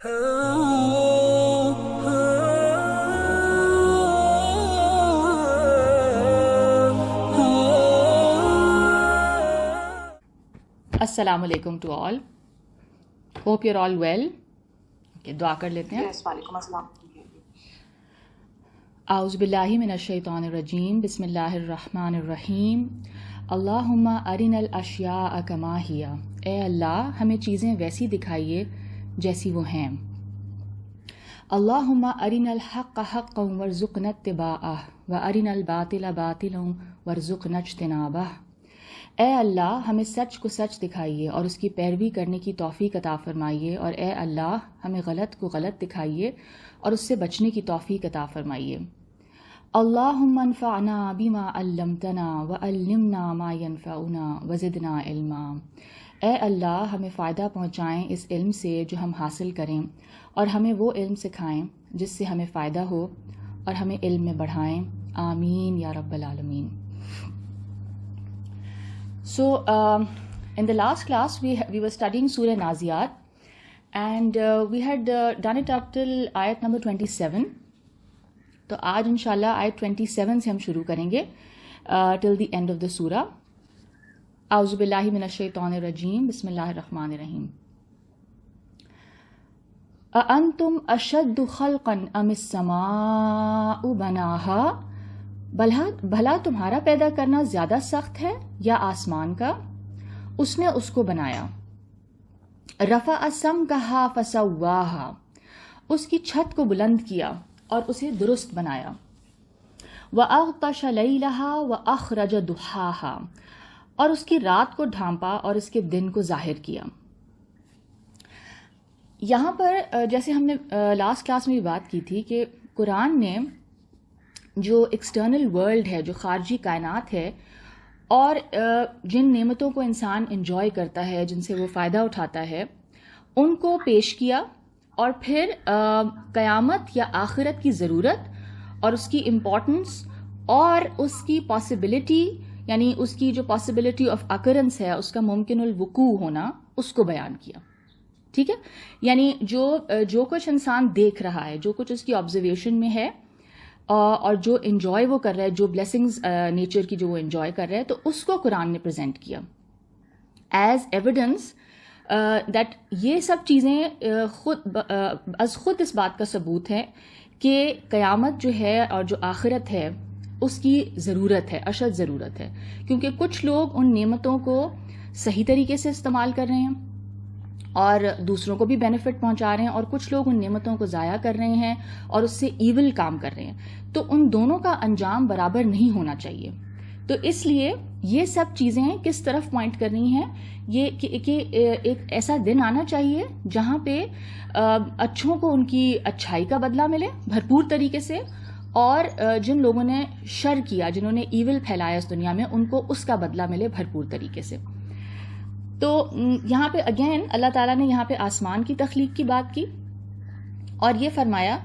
السلام علیکم to all, hope you are all well. دعا کر لیتے ہیں. وعلیکم السلام. اعوذ باللہ من الشیطان الرجیم، بسم اللہ الرحمن الرحیم. اللہم ارنا الاشیاء کما ہی، اے اللہ ہمیں چیزیں ویسی دکھائیے جیسی وہ ہیں. اللہم ارنا الحق حقا وارزقنا اتباعہ وارنا الباطل باطلا وارزقنا اجتنابہ. اے اللہ ہمیں سچ کو سچ دکھائیے اور اس کی پیروی کرنے کی توفیق عطا فرمائیے، اور اے اللہ ہمیں غلط کو غلط دکھائیے اور اس سے بچنے کی توفیق عطا فرمائیے. اللہم انفعنا بما علمتنا وعلمنا ما ینفعنا وزدنا علما. اے اللہ ہمیں فائدہ پہنچائیں اس علم سے جو ہم حاصل کریں، اور ہمیں وہ علم سکھائیں جس سے ہمیں فائدہ ہو، اور ہمیں علم میں بڑھائیں. آمین یا رب العالمین. So, in the last class we were studying Surah Naziyat, and we had done it up till ayat number 27. تو آج انشاءاللہ آیت 27 سے ہم شروع کریں گے till the end of the surah. اعوذ باللہ من الشیطان الرجیم، بسم اللہ الرحمن الرحیم. اَأَنْتُمْ أَشَدُّ خَلْقًا أَمِ السَّمَاءُ بَنَاهَا، بھلا تمہارا پیدا کرنا زیادہ سخت ہے یا آسمان کا؟ اس نے اس کو بنایا. رفع سمکها فسواها، اس کی چھت کو بلند کیا اور اسے درست بنایا. وَأَغْطَشَ لَيْلَهَا وَأَخْرَجَ ضُحَاهَا، اور اس کی رات کو ڈھانپا اور اس کے دن کو ظاہر کیا. یہاں پر جیسے ہم نے لاسٹ کلاس میں بھی بات کی تھی کہ قرآن نے جو ایکسٹرنل ورلڈ ہے، جو خارجی کائنات ہے، اور جن نعمتوں کو انسان انجوائے کرتا ہے، جن سے وہ فائدہ اٹھاتا ہے، ان کو پیش کیا، اور پھر قیامت یا آخرت کی ضرورت اور اس کی امپورٹنس اور اس کی پاسبلٹی، یعنی اس کی جو پاسبلٹی آف اکرنس ہے، اس کا ممکن الوقوع ہونا، اس کو بیان کیا. ٹھیک ہے، یعنی جو کچھ انسان دیکھ رہا ہے، جو کچھ اس کی آبزرویشن میں ہے، اور جو انجوائے وہ کر رہا ہے، جو بلیسنگز نیچر کی جو وہ انجوائے کر رہا ہے، تو اس کو قرآن نے پریزنٹ کیا ایز ایویڈنس دیٹ یہ سب چیزیں خود اس بات کا ثبوت ہے کہ قیامت جو ہے اور جو آخرت ہے اس کی ضرورت ہے، اشد ضرورت ہے، کیونکہ کچھ لوگ ان نعمتوں کو صحیح طریقے سے استعمال کر رہے ہیں اور دوسروں کو بھی بینیفٹ پہنچا رہے ہیں، اور کچھ لوگ ان نعمتوں کو ضائع کر رہے ہیں اور اس سے ایول کام کر رہے ہیں. تو ان دونوں کا انجام برابر نہیں ہونا چاہیے. تو اس لیے یہ سب چیزیں کس طرف پوائنٹ کرنی ہیں، یہ کہ ایک ایسا دن آنا چاہیے جہاں پہ اچھوں کو ان کی اچھائی کا بدلہ ملے بھرپور طریقے سے، اور جن لوگوں نے شر کیا، جنہوں نے ایول پھیلایا اس دنیا میں، ان کو اس کا بدلہ ملے بھرپور طریقے سے. تو یہاں پہ اگین اللہ تعالیٰ نے یہاں پہ آسمان کی تخلیق کی بات کی، اور یہ فرمایا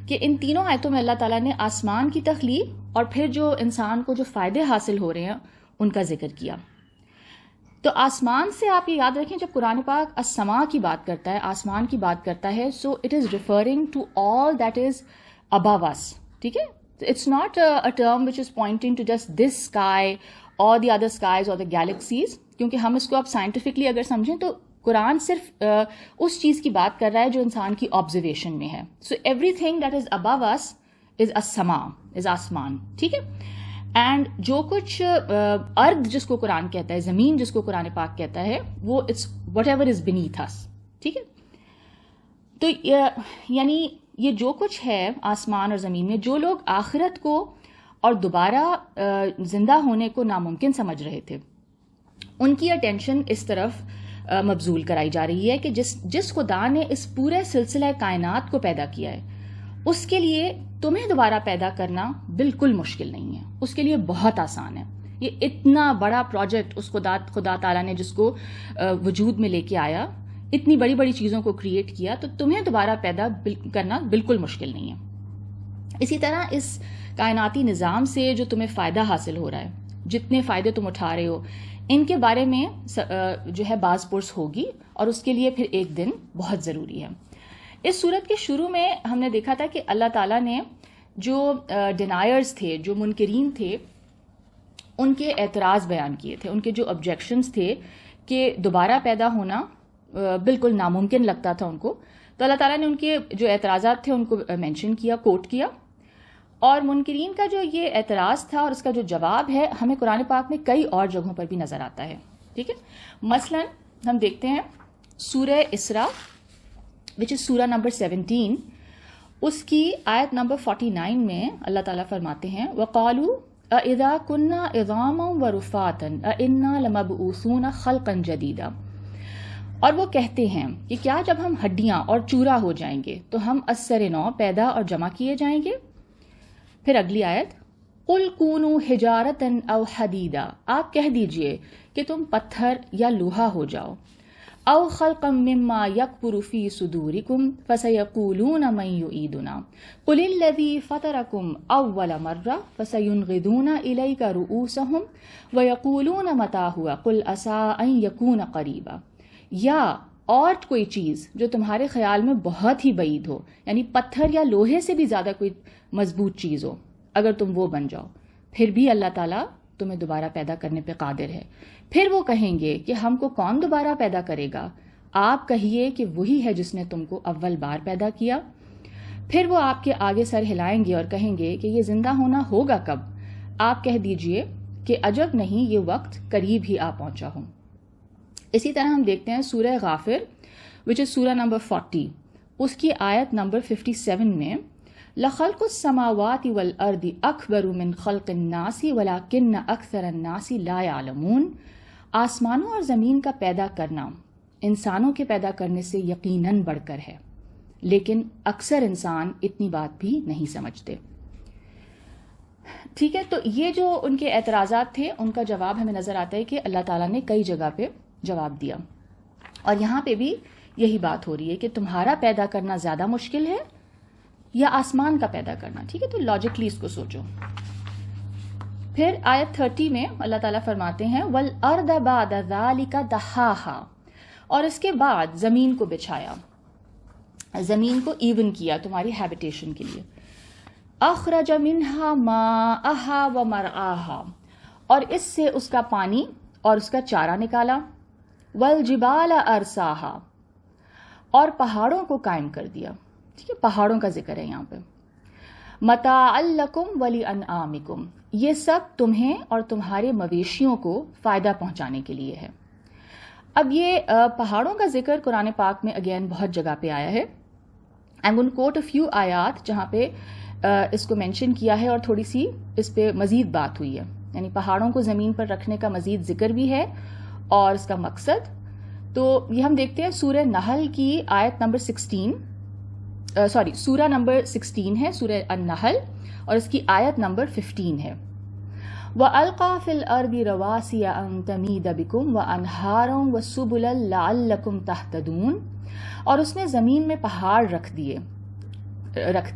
کہ ان تینوں آیتوں میں اللہ تعالیٰ نے آسمان کی تخلیق اور پھر جو انسان کو جو فائدے حاصل ہو رہے ہیں ان کا ذکر کیا. تو آسمان سے آپ یہ یاد رکھیں، جب قرآن پاک السماء کی بات کرتا ہے، آسمان کی بات کرتا ہے، so it is referring to all that is above us. ٹھیک ہے، it's not a term which is pointing to just this sky or the other skies اور دا گیلیکسیز، کیونکہ ہم اس کو اب سائنٹیفکلی اگر سمجھیں تو قرآن صرف اس چیز کی بات کر رہا ہے جو انسان کی آبزرویشن میں ہے. So everything that is above us is السماء، از آسمان. ٹھیک ہے، اینڈ جو کچھ ارض جس کو قرآن کہتا ہے، زمین جس کو قرآن پاک کہتا ہے، وہ it's whatever is beneath us. ٹھیک ہے، تو یعنی یہ جو کچھ ہے آسمان اور زمین میں، جو لوگ آخرت کو اور دوبارہ زندہ ہونے کو ناممکن سمجھ رہے تھے، ان کی اٹینشن اس طرف مبذول کرائی جا رہی ہے کہ جس خدا نے اس پورے سلسلہ کائنات کو پیدا کیا ہے، اس کے لیے تمہیں دوبارہ پیدا کرنا بالکل مشکل نہیں ہے، اس کے لیے بہت آسان ہے. یہ اتنا بڑا پروجیکٹ اس خدا تعالیٰ نے جس کو وجود میں لے کے آیا، اتنی بڑی بڑی چیزوں کو کریٹ کیا، تو تمہیں دوبارہ پیدا کرنا بالکل مشکل نہیں ہے. اسی طرح اس کائناتی نظام سے جو تمہیں فائدہ حاصل ہو رہا ہے، جتنے فائدے تم اٹھا رہے ہو، ان کے بارے میں جو ہے باز پرس ہوگی، اور اس کے لیے پھر ایک دن بہت ضروری ہے. اس صورت کے شروع میں ہم نے دیکھا تھا کہ اللہ تعالیٰ نے جو ڈینائرز تھے، جو منکرین تھے، ان کے اعتراض بیان کیے تھے، ان کے جو آبجیکشنز تھے کہ دوبارہ پیدا ہونا بالکل ناممکن لگتا تھا ان کو. تو اللہ تعالیٰ نے ان کے جو اعتراضات تھے ان کو مینشن کیا، کوٹ کیا. اور منکرین کا جو یہ اعتراض تھا اور اس کا جو جواب ہے ہمیں قرآن پاک میں کئی اور جگہوں پر بھی نظر آتا ہے. ٹھیک ہے، مثلا ہم دیکھتے ہیں سورہ اسراء وچ از سورہ نمبر 17، اس کی آیت نمبر 49 میں اللہ تعالیٰ فرماتے ہیں وَقَالُوا اَإِذَا كُنَّا عِظَامًا وَرُفَاتًا أَإِنَّا لَمَبْعُوثُونَ خَلْقًا جَدِيدًا. اور وہ کہتے ہیں کہ کیا جب ہم ہڈیاں اور چورا ہو جائیں گے تو ہم ازسر نو پیدا اور جمع کیے جائیں گے. پھر اگلی آیت قُلْ كُونُوا حِجَارَةً أَوْ حَدِيدًا، آپ کہہ دیجئے کہ تم پتھر یا لوہا ہو جاؤ. او خلقا مما يكبر في صدوركم فسيقولون من يعيدنا قل الذي فطركم اول مره فسينغضون اليك رؤوسهم ويقولون متى هو قل عسى ان يكون قريبا. یا اور کوئی چیز جو تمہارے خیال میں بہت ہی بعید ہو، یعنی پتھر یا لوہے سے بھی زیادہ کوئی مضبوط چیز ہو، اگر تم وہ بن جاؤ، پھر بھی اللہ تعالیٰ تمہیں دوبارہ پیدا کرنے پہ قادر ہے. پھر وہ کہیں گے کہ ہم کو کون دوبارہ پیدا کرے گا؟ آپ کہیے کہ وہی ہے جس نے تم کو اول بار پیدا کیا. پھر وہ آپ کے آگے سر ہلائیں گے اور کہیں گے کہ یہ زندہ ہونا ہوگا کب؟ آپ کہہ دیجئے کہ عجب نہیں، یہ وقت قریب ہی آ پہنچا ہوں. اسی طرح ہم دیکھتے ہیں سورہ غافر وچ از سورہ نمبر 40، اس کی آیت نمبر 57 میں لَخَلْقُ السَّمَاوَاتِ وَالْأَرْضِ أَكْبَرُ مِنْ خَلْقِ النَّاسِ وَلَكِنَّ أَكْثَرَ النَّاسِ لَا يَعْلَمُونَ. آسمانوں اور زمین کا پیدا کرنا انسانوں کے پیدا کرنے سے یقیناً بڑھ کر ہے، لیکن اکثر انسان اتنی بات بھی نہیں سمجھتے. ٹھیک ہے، تو یہ جو ان کے اعتراضات تھے ان کا جواب ہمیں نظر آتا ہے کہ اللہ تعالیٰ نے کئی جگہ پہ جواب دیا. اور یہاں پہ بھی یہی بات ہو رہی ہے کہ تمہارا پیدا کرنا زیادہ مشکل ہے یا آسمان کا پیدا کرنا. ٹھیک ہے، تو لاجکلی اس کو سوچو. پھر آیت 30 میں اللہ تعالیٰ فرماتے ہیں وَالْأَرْضَ بَعْدَ ذَلِكَ دَحَاهَا، اور اس کے بعد زمین کو بچھایا، زمین کو ایون کیا تمہاری ہیبیٹیشن کے لیے. أَخْرَجَ مِنْهَا مَاءَهَا وَمَرْعَاهَا، اور اس سے اس کا پانی اور اس کا چارہ نکالا. وَالْجِبَالَ أَرْسَاهَا، اور پہاڑوں کو قائم کر دیا. ٹھیک ہے، پہاڑوں کا ذکر ہے یہاں پہ. مَتَاعًا لَكُمْ وَلِأَنْعَامِكُمْ، یہ سب تمہیں اور تمہارے مویشیوں کو فائدہ پہنچانے کے لیے ہے. اب یہ پہاڑوں کا ذکر قرآن پاک میں اگین بہت جگہ پہ آیا ہے. I'm going to quote a few آیات جہاں پہ اس کو مینشن کیا ہے اور تھوڑی سی اس پہ مزید بات ہوئی ہے، یعنی پہاڑوں کو زمین پر رکھنے کا مزید ذکر بھی ہے اور اس کا مقصد. تو یہ ہم دیکھتے ہیں سورہ نحل کی آیت نمبر 16، سورہ نمبر 16 ہے سورہ النحل، اور اس کی آیت نمبر 15 ہے. وَأَلْقَى فِي الْأَرْضِ رَوَاسِيَ أَن تَمِيدَ بِكُمْ وَأَنْهَارًا وَسُبُلًا لَعَلَّكُمْ تَهْتَدُونَ، اور اس نے زمین میں پہاڑ رکھ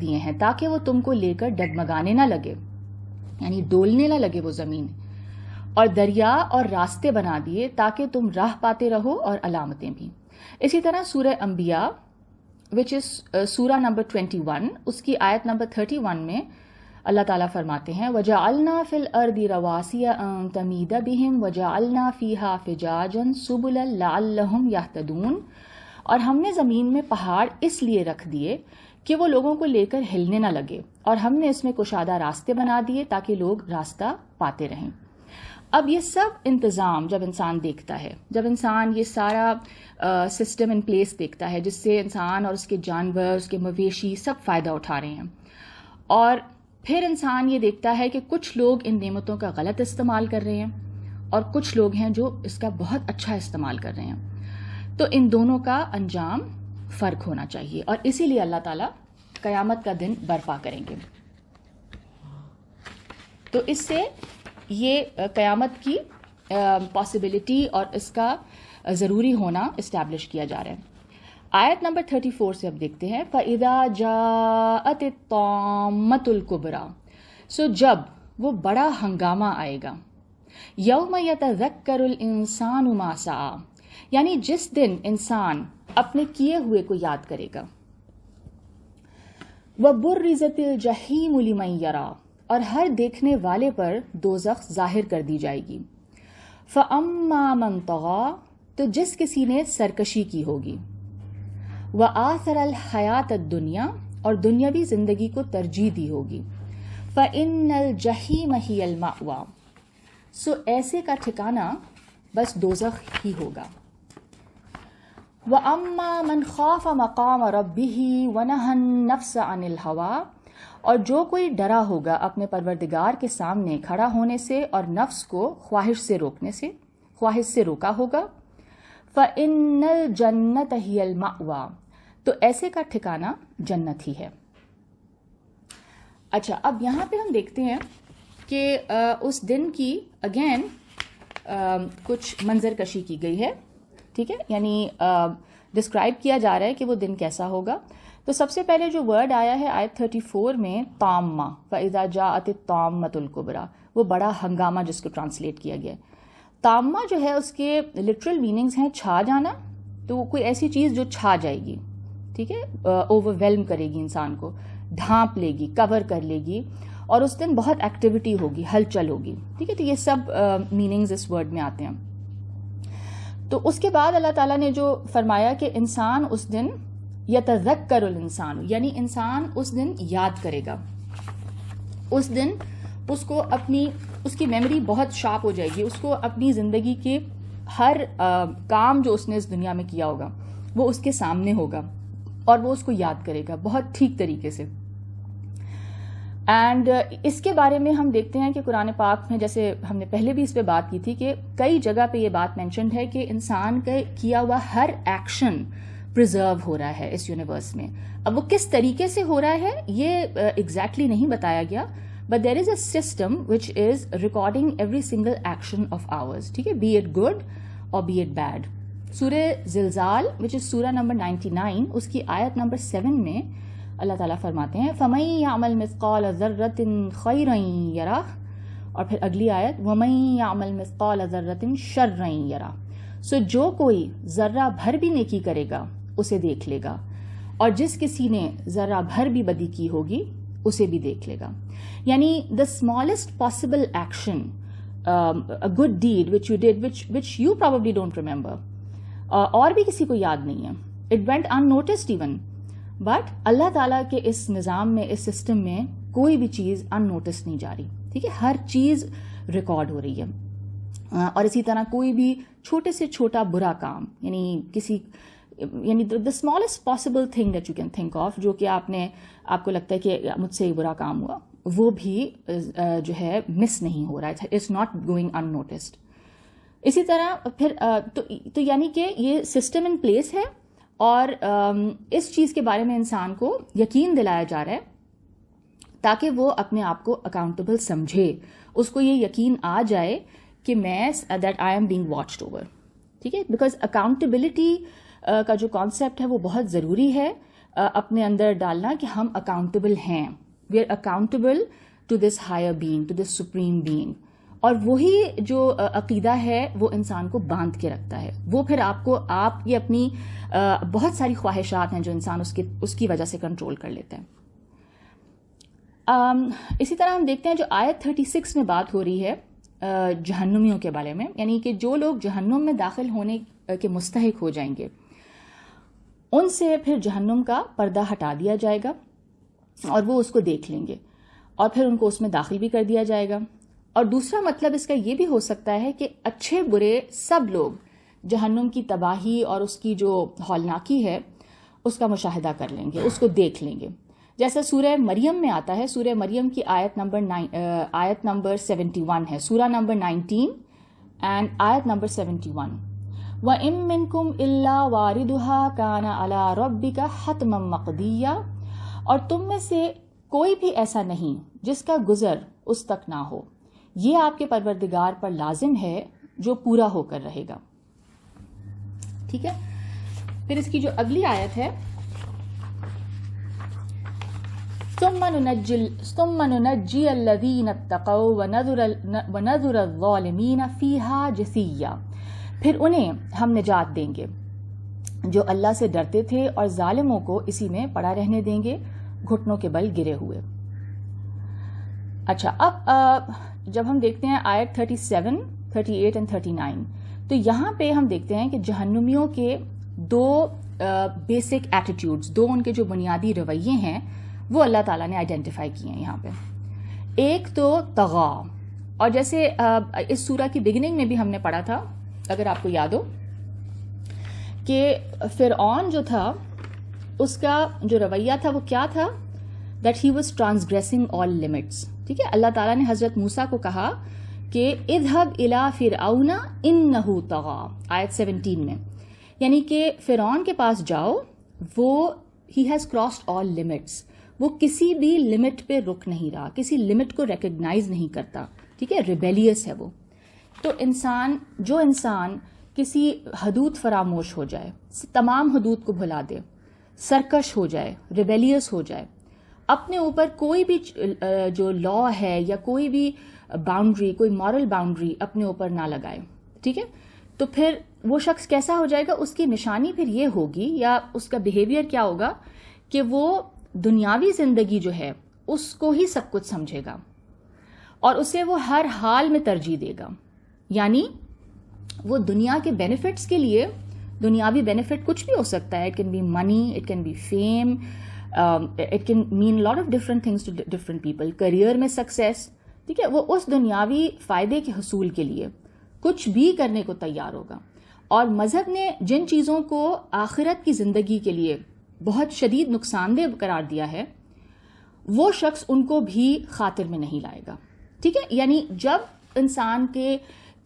دیے ہیں تاکہ وہ تم کو لے کر ڈگمگانے نہ لگے، یعنی ڈولنے نہ لگے وہ زمین، اور دریا اور راستے بنا دیے تاکہ تم راہ پاتے رہو اور علامتیں بھی. اسی طرح سورہ انبیاء وچ از سورہ نمبر 21، اس کی آیت نمبر 31 میں اللہ تعالیٰ فرماتے ہیں وَجَعَلْنَا فِي الْأَرْضِ رَوَاسِيَ أَن تَمِيدَ بِهِمْ وَجَعَلْنَا فِيهَا فِجَاجًا سُبُلًا لَعَلَّهُمْ يَهْتَدُونَ، اور ہم نے زمین میں پہاڑ اس لیے رکھ دیے کہ وہ لوگوں کو لے کر ہلنے نہ لگے، اور ہم نے اس میں کشادہ راستے بنا دیے تاکہ لوگ راستہ پاتے رہیں. اب یہ سب انتظام جب انسان دیکھتا ہے، جب انسان یہ سارا سسٹم ان پلیس دیکھتا ہے جس سے انسان اور اس کے جانور، اس کے مویشی سب فائدہ اٹھا رہے ہیں، اور پھر انسان یہ دیکھتا ہے کہ کچھ لوگ ان نعمتوں کا غلط استعمال کر رہے ہیں اور کچھ لوگ ہیں جو اس کا بہت اچھا استعمال کر رہے ہیں، تو ان دونوں کا انجام فرق ہونا چاہیے. اور اسی لیے اللہ تعالیٰ قیامت کا دن برپا کریں گے. تو اس سے یہ قیامت کی پاسبلٹی اور اس کا ضروری ہونا اسٹیبلش کیا جا رہا ہے. آیت نمبر 34 سے اب دیکھتے ہیں فَإِذَا جَاءَتِ الطَّامَّةُ الْكُبْرَى، سو جب وہ بڑا ہنگامہ آئے گا، يَوْمَ يَتَذَكَّرُ الْإِنسَانُ مَا سَعَى، یعنی جس دن انسان اپنے کیے ہوئے کو یاد کرے گا. وَبُرِّزَتِ الْجَحِيمُ لِمَن يَرَىٰ، اور ہر دیکھنے والے پر دوزخ ظاہر کر دی جائے گی. فَأَمَّا مَن طَغَىٰ، تو جس کسی نے سرکشی کی ہوگی. وَآثَرَ الْحَيَاةَ الدُّنْيَا، اور دنیاوی زندگی کو ترجیح دی ہوگی. فَإِنَّ الْجَحِيمَ هِيَ الْمَأْوَىٰ، سو ایسے کا ٹھکانہ بس دوزخ ہی ہوگا. وَأَمَّا مَنْ خَافَ مَقَامَ رَبِّهِ وَنَهَى النَّفْسَ عَنِ الْهَوَىٰ، اور جو کوئی ڈرا ہوگا اپنے پروردگار کے سامنے کھڑا ہونے سے اور نفس کو خواہش سے روکا ہوگا. فَإِنَّ الْجَنَّةَ هِيَ الْمَأْوَىٰ، تو ایسے کا ٹھکانہ جنت ہی ہے. اچھا، اب یہاں پہ ہم دیکھتے ہیں کہ اس دن کی اگین کچھ منظر کشی کی گئی ہے. ٹھیک ہے، یعنی ڈسکرائب کیا جا رہا ہے کہ وہ دن کیسا ہوگا. تو سب سے پہلے جو ورڈ آیا ہے آیت 34 میں، طامہ، فَإِذَا جَاءَتِ الطَّامَّةُ الْكُبْرىٰ، وہ بڑا ہنگامہ جس کو ٹرانسلیٹ کیا گیا. طامہ جو ہے اس کے لٹرل میننگز ہیں چھا جانا، تو وہ کوئی ایسی چیز جو چھا جائے گی. ٹھیک ہے، اوور ویلم کرے گی انسان کو، ڈھانپ لے گی، کور کر لے گی، اور اس دن بہت ایکٹیویٹی ہوگی، ہلچل ہوگی. ٹھیک ہے، تو یہ سب میننگز اس ورڈ میں آتے ہیں. تو اس کے بعد اللہ تعالیٰ نے جو فرمایا کہ انسان اس دن یتذکر الانسان، یعنی انسان اس دن یاد کرے گا. اس دن اس کو اس کی میموری بہت شارپ ہو جائے گی، اس کو اپنی زندگی کے ہر کام جو اس نے اس دنیا میں کیا ہوگا وہ اس کے سامنے ہوگا اور وہ اس کو یاد کرے گا بہت ٹھیک طریقے سے. اینڈ اس کے بارے میں ہم دیکھتے ہیں کہ قرآن پاک میں، جیسے ہم نے پہلے بھی اس پہ بات کی تھی، کہ کئی جگہ پہ یہ بات مینشنڈ ہے کہ انسان کا کیا ہوا ہر ایکشن پرزرو ہو رہا ہے اس یونیورس میں. اب وہ کس طریقے سے ہو رہا ہے یہ ایگزیکٹلی نہیں بتایا گیا، but there is a system which is recording every single action of hours. ٹھیک ہے، بی اٹ گڈ اور بی اٹ بیڈ. سورہ زلزال وچ از سورہ نمبر 99، اس کی آیت نمبر 7 میں اللہ تعالیٰ فرماتے ہیں فَمَن يَعْمَلْ مِثْقَالَ ذَرَّةٍ خَيْرًا يَرَهُ، اور پھر اگلی آیت وَمَن يَعْمَلْ مِثْقَالَ ذَرَّةٍ شَرًّا يَرَهُ. سو جو کوئی ذرہ بھر بھی نیکی کرے گا اسے دیکھ لے گا، اور جس کسی نے ذرہ بھر بھی بدی کی ہوگی اسے بھی دیکھ لے گا. یعنی the smallest possible action, a good deed which you did, which you probably don't remember, اور بھی کسی کو یاد نہیں ہے، it went unnoticed even. But اللہ تعالیٰ کے اس نظام میں، اس سسٹم میں کوئی بھی چیز ان نوٹس نہیں جا رہی. ٹھیک ہے، ہر چیز ریکارڈ ہو رہی ہے. اور اسی طرح کوئی بھی چھوٹے سے چھوٹا برا کام، یعنی the smallest possible thing that you can think of، جو کہ آپ کو لگتا ہے کہ مجھ سے ایک برا کام ہوا، وہ بھی جو ہے مس نہیں ہو رہا ہے، it's not going unnoticed. اسی طرح پھر تو یعنی کہ یہ سسٹم ان پلیس ہے، اور اس چیز کے بارے میں انسان کو یقین دلایا جا رہا ہے تاکہ وہ اپنے آپ کو اکاؤنٹیبل سمجھے، اس کو یہ یقین آ جائے کہ میں that I am being watched over. ٹھیک ہے، بیکاز اکاؤنٹیبلٹی کا جو کانسیپٹ ہے وہ بہت ضروری ہے اپنے اندر ڈالنا، کہ ہم اکاؤنٹیبل ہیں، we are accountable to this higher being, to this supreme being. اور وہی جو عقیدہ ہے وہ انسان کو باندھ کے رکھتا ہے. وہ پھر آپ کی اپنی بہت ساری خواہشات ہیں جو انسان اس کی وجہ سے کنٹرول کر لیتا ہے. اسی طرح ہم دیکھتے ہیں جو آیت 36 میں بات ہو رہی ہے جہنمیوں کے بارے میں، یعنی کہ جو لوگ جہنم میں داخل ہونے کے مستحق ہو جائیں گے ان سے پھر جہنم کا پردہ ہٹا دیا جائے گا اور وہ اس کو دیکھ لیں گے، اور پھر ان کو اس میں داخل بھی کر دیا جائے گا. اور دوسرا مطلب اس کا یہ بھی ہو سکتا ہے کہ اچھے برے سب لوگ جہنم کی تباہی اور اس کی جو ہولناکی ہے اس کا مشاہدہ کر لیں گے، اس کو دیکھ لیں گے. جیسا سورہ مریم میں آتا ہے، سورہ مریم کی آیت نمبر 71 ہے، سورہ نمبر 19 اینڈ آیت نمبر 71. وَإِن مِّنكُمْ إِلَّا وَارِدُهَا كَانَ عَلَىٰ رَبِّكَ حَتْمًا مَّقْضِيًّا، اور تم میں سے کوئی بھی ایسا نہیں جس کا گزر اس تک نہ ہو، یہ آپ کے پروردگار پر لازم ہے جو پورا ہو کر رہے گا. ٹھیک ہے، پھر اس کی جو اگلی آیت ہے ثُمَّ نُنَجِّيَ الَّذِينَ اتَّقَوْا وَنَذُرَ الظَّالِمِينَ فِيهَا جِثِيًّا، پھر انہیں ہم نجات دیں گے جو اللہ سے ڈرتے تھے اور ظالموں کو اسی میں پڑا رہنے دیں گے گھٹنوں کے بل گرے ہوئے. اچھا، اب جب ہم دیکھتے ہیں آیت 37, 38 and 39, تو یہاں پہ ہم دیکھتے ہیں کہ جہنمیوں کے دو بیسک ایٹیٹیوڈز، دو ان کے جو بنیادی رویے ہیں وہ اللہ تعالیٰ نے آئیڈینٹیفائی کیے ہیں یہاں پہ. ایک تو طغا، اور جیسے اس سورہ کی بگننگ میں بھی ہم نے پڑھا تھا، اگر آپ کو یاد ہو، کہ فرعون جو تھا اس کا جو رویہ تھا وہ کیا تھا؟ That he was transgressing all limits. ٹھیک ہے، اللہ تعالیٰ نے حضرت موسیٰ کو کہا کہ اذهب الى فرعون انه طغى، آیت 17 میں، یعنی کہ فرعون کے پاس جاؤ، وہ he has crossed all limits، وہ کسی بھی لمٹ پہ رک نہیں رہا، کسی لمٹ کو ریکگنائز نہیں کرتا. ٹھیک ہے، ریبیلیس ہے وہ. تو جو انسان کسی حدود فراموش ہو جائے، تمام حدود کو بھلا دے، سرکش ہو جائے، ریبیلیس ہو جائے، اپنے اوپر کوئی بھی جو لا ہے یا کوئی بھی باؤنڈری، کوئی مورل باؤنڈری اپنے اوپر نہ لگائے، ٹھیک ہے، تو پھر وہ شخص کیسا ہو جائے گا؟ اس کی نشانی پھر یہ ہوگی، یا اس کا بیہیویئر کیا ہوگا کہ وہ دنیاوی زندگی جو ہے اس کو ہی سب کچھ سمجھے گا اور اسے وہ ہر حال میں ترجیح دے گا. یعنی وہ دنیا کے بینیفٹس کے لیے، دنیاوی بینیفٹ کچھ بھی ہو سکتا ہے، it can be money, it can be fame, it can mean lot of different things to different people, career میں سکسیس، ٹھیک ہے، وہ اس دنیاوی فائدے کے حصول کے لیے کچھ بھی کرنے کو تیار ہوگا. اور مذہب نے جن چیزوں کو آخرت کی زندگی کے لیے بہت شدید نقصان دہ قرار دیا ہے، وہ شخص ان کو بھی خاطر میں نہیں لائے گا. ٹھیک ہے، یعنی جب انسان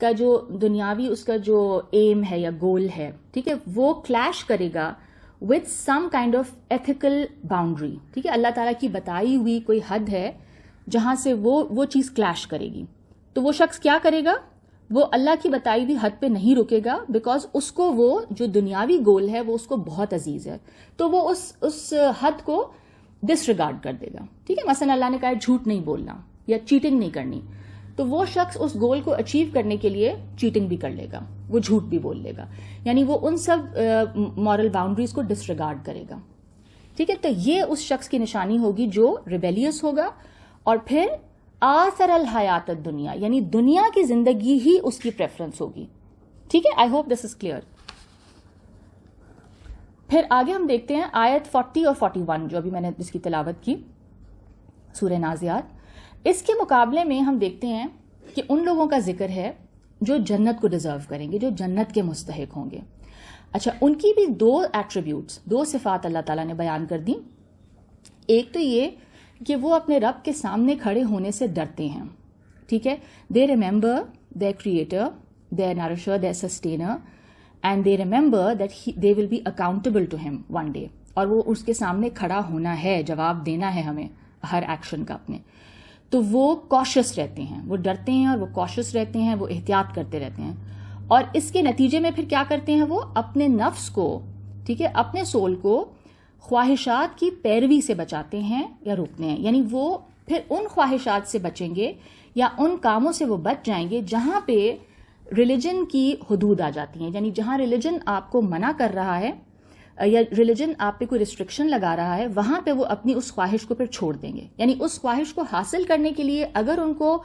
کا جو دنیاوی اس کا جو ایم ہے یا گول ہے، ٹھیک ہے، وہ کلیش کرے گا with some kind of ethical boundary. ٹھیک ہے، اللہ تعالیٰ کی بتائی ہوئی کوئی حد ہے جہاں سے وہ چیز کلیش کرے گی، تو وہ شخص کیا کرے گا؟ وہ اللہ کی بتائی ہوئی حد پہ نہیں رکے گا، بیکاز اس کو وہ جو دنیاوی گول ہے وہ اس کو بہت عزیز ہے، تو وہ اس حد کو ڈس ریگارڈ کر دے گا. ٹھیک ہے، مثلا اللہ نے کہا جھوٹ نہیں بولنا یا چیٹنگ نہیں کرنی، تو وہ شخص اس گول کو اچیو کرنے کے لیے چیٹنگ بھی کر لے گا، وہ جھوٹ بھی بول لے گا، یعنی وہ ان سب مورل باؤنڈریز کو ڈس ریگارڈ کرے گا. ٹھیک ہے، تو یہ اس شخص کی نشانی ہوگی جو ریبیلیس ہوگا، اور پھر آثر الحیات الدنیا، یعنی دنیا کی زندگی ہی اس کی پریفرنس ہوگی. ٹھیک ہے، آئی ہوپ دس از کلیئر. پھر آگے ہم دیکھتے ہیں آیت 40 اور 41 جو ابھی میں نے جس کی تلاوت کی، سورہ نازعات. اس کے مقابلے میں ہم دیکھتے ہیں کہ ان لوگوں کا ذکر ہے جو جنت کو ڈیزرو کریں گے، جو جنت کے مستحق ہوں گے. اچھا، ان کی بھی دو ایٹریبیوٹس، دو صفات اللہ تعالیٰ نے بیان کر دی. ایک تو یہ کہ وہ اپنے رب کے سامنے کھڑے ہونے سے ڈرتے ہیں. ٹھیک ہے، they remember their creator, their nurturer, their sustainer, and they remember that they will be accountable to him one day, اور وہ اس کے سامنے کھڑا ہونا ہے، جواب دینا ہے ہمیں ہر ایکشن کا اپنے. تو وہ کوشس رہتے ہیں، وہ ڈرتے ہیں اور وہ کوشس رہتے ہیں، وہ احتیاط کرتے رہتے ہیں. اور اس کے نتیجے میں پھر کیا کرتے ہیں؟ وہ اپنے نفس کو، ٹھیک ہے، اپنے سول کو خواہشات کی پیروی سے بچاتے ہیں یا روکتے ہیں. یعنی وہ پھر ان خواہشات سے بچیں گے یا ان کاموں سے وہ بچ جائیں گے جہاں پہ ریلیجن کی حدود آ جاتی ہیں. یعنی جہاں ریلیجن آپ کو منع کر رہا ہے یا ریلیجن آپ پہ کوئی ریسٹرکشن لگا رہا ہے، وہاں پہ وہ اپنی اس خواہش کو پھر چھوڑ دیں گے. یعنی اس خواہش کو حاصل کرنے کے لیے اگر ان کو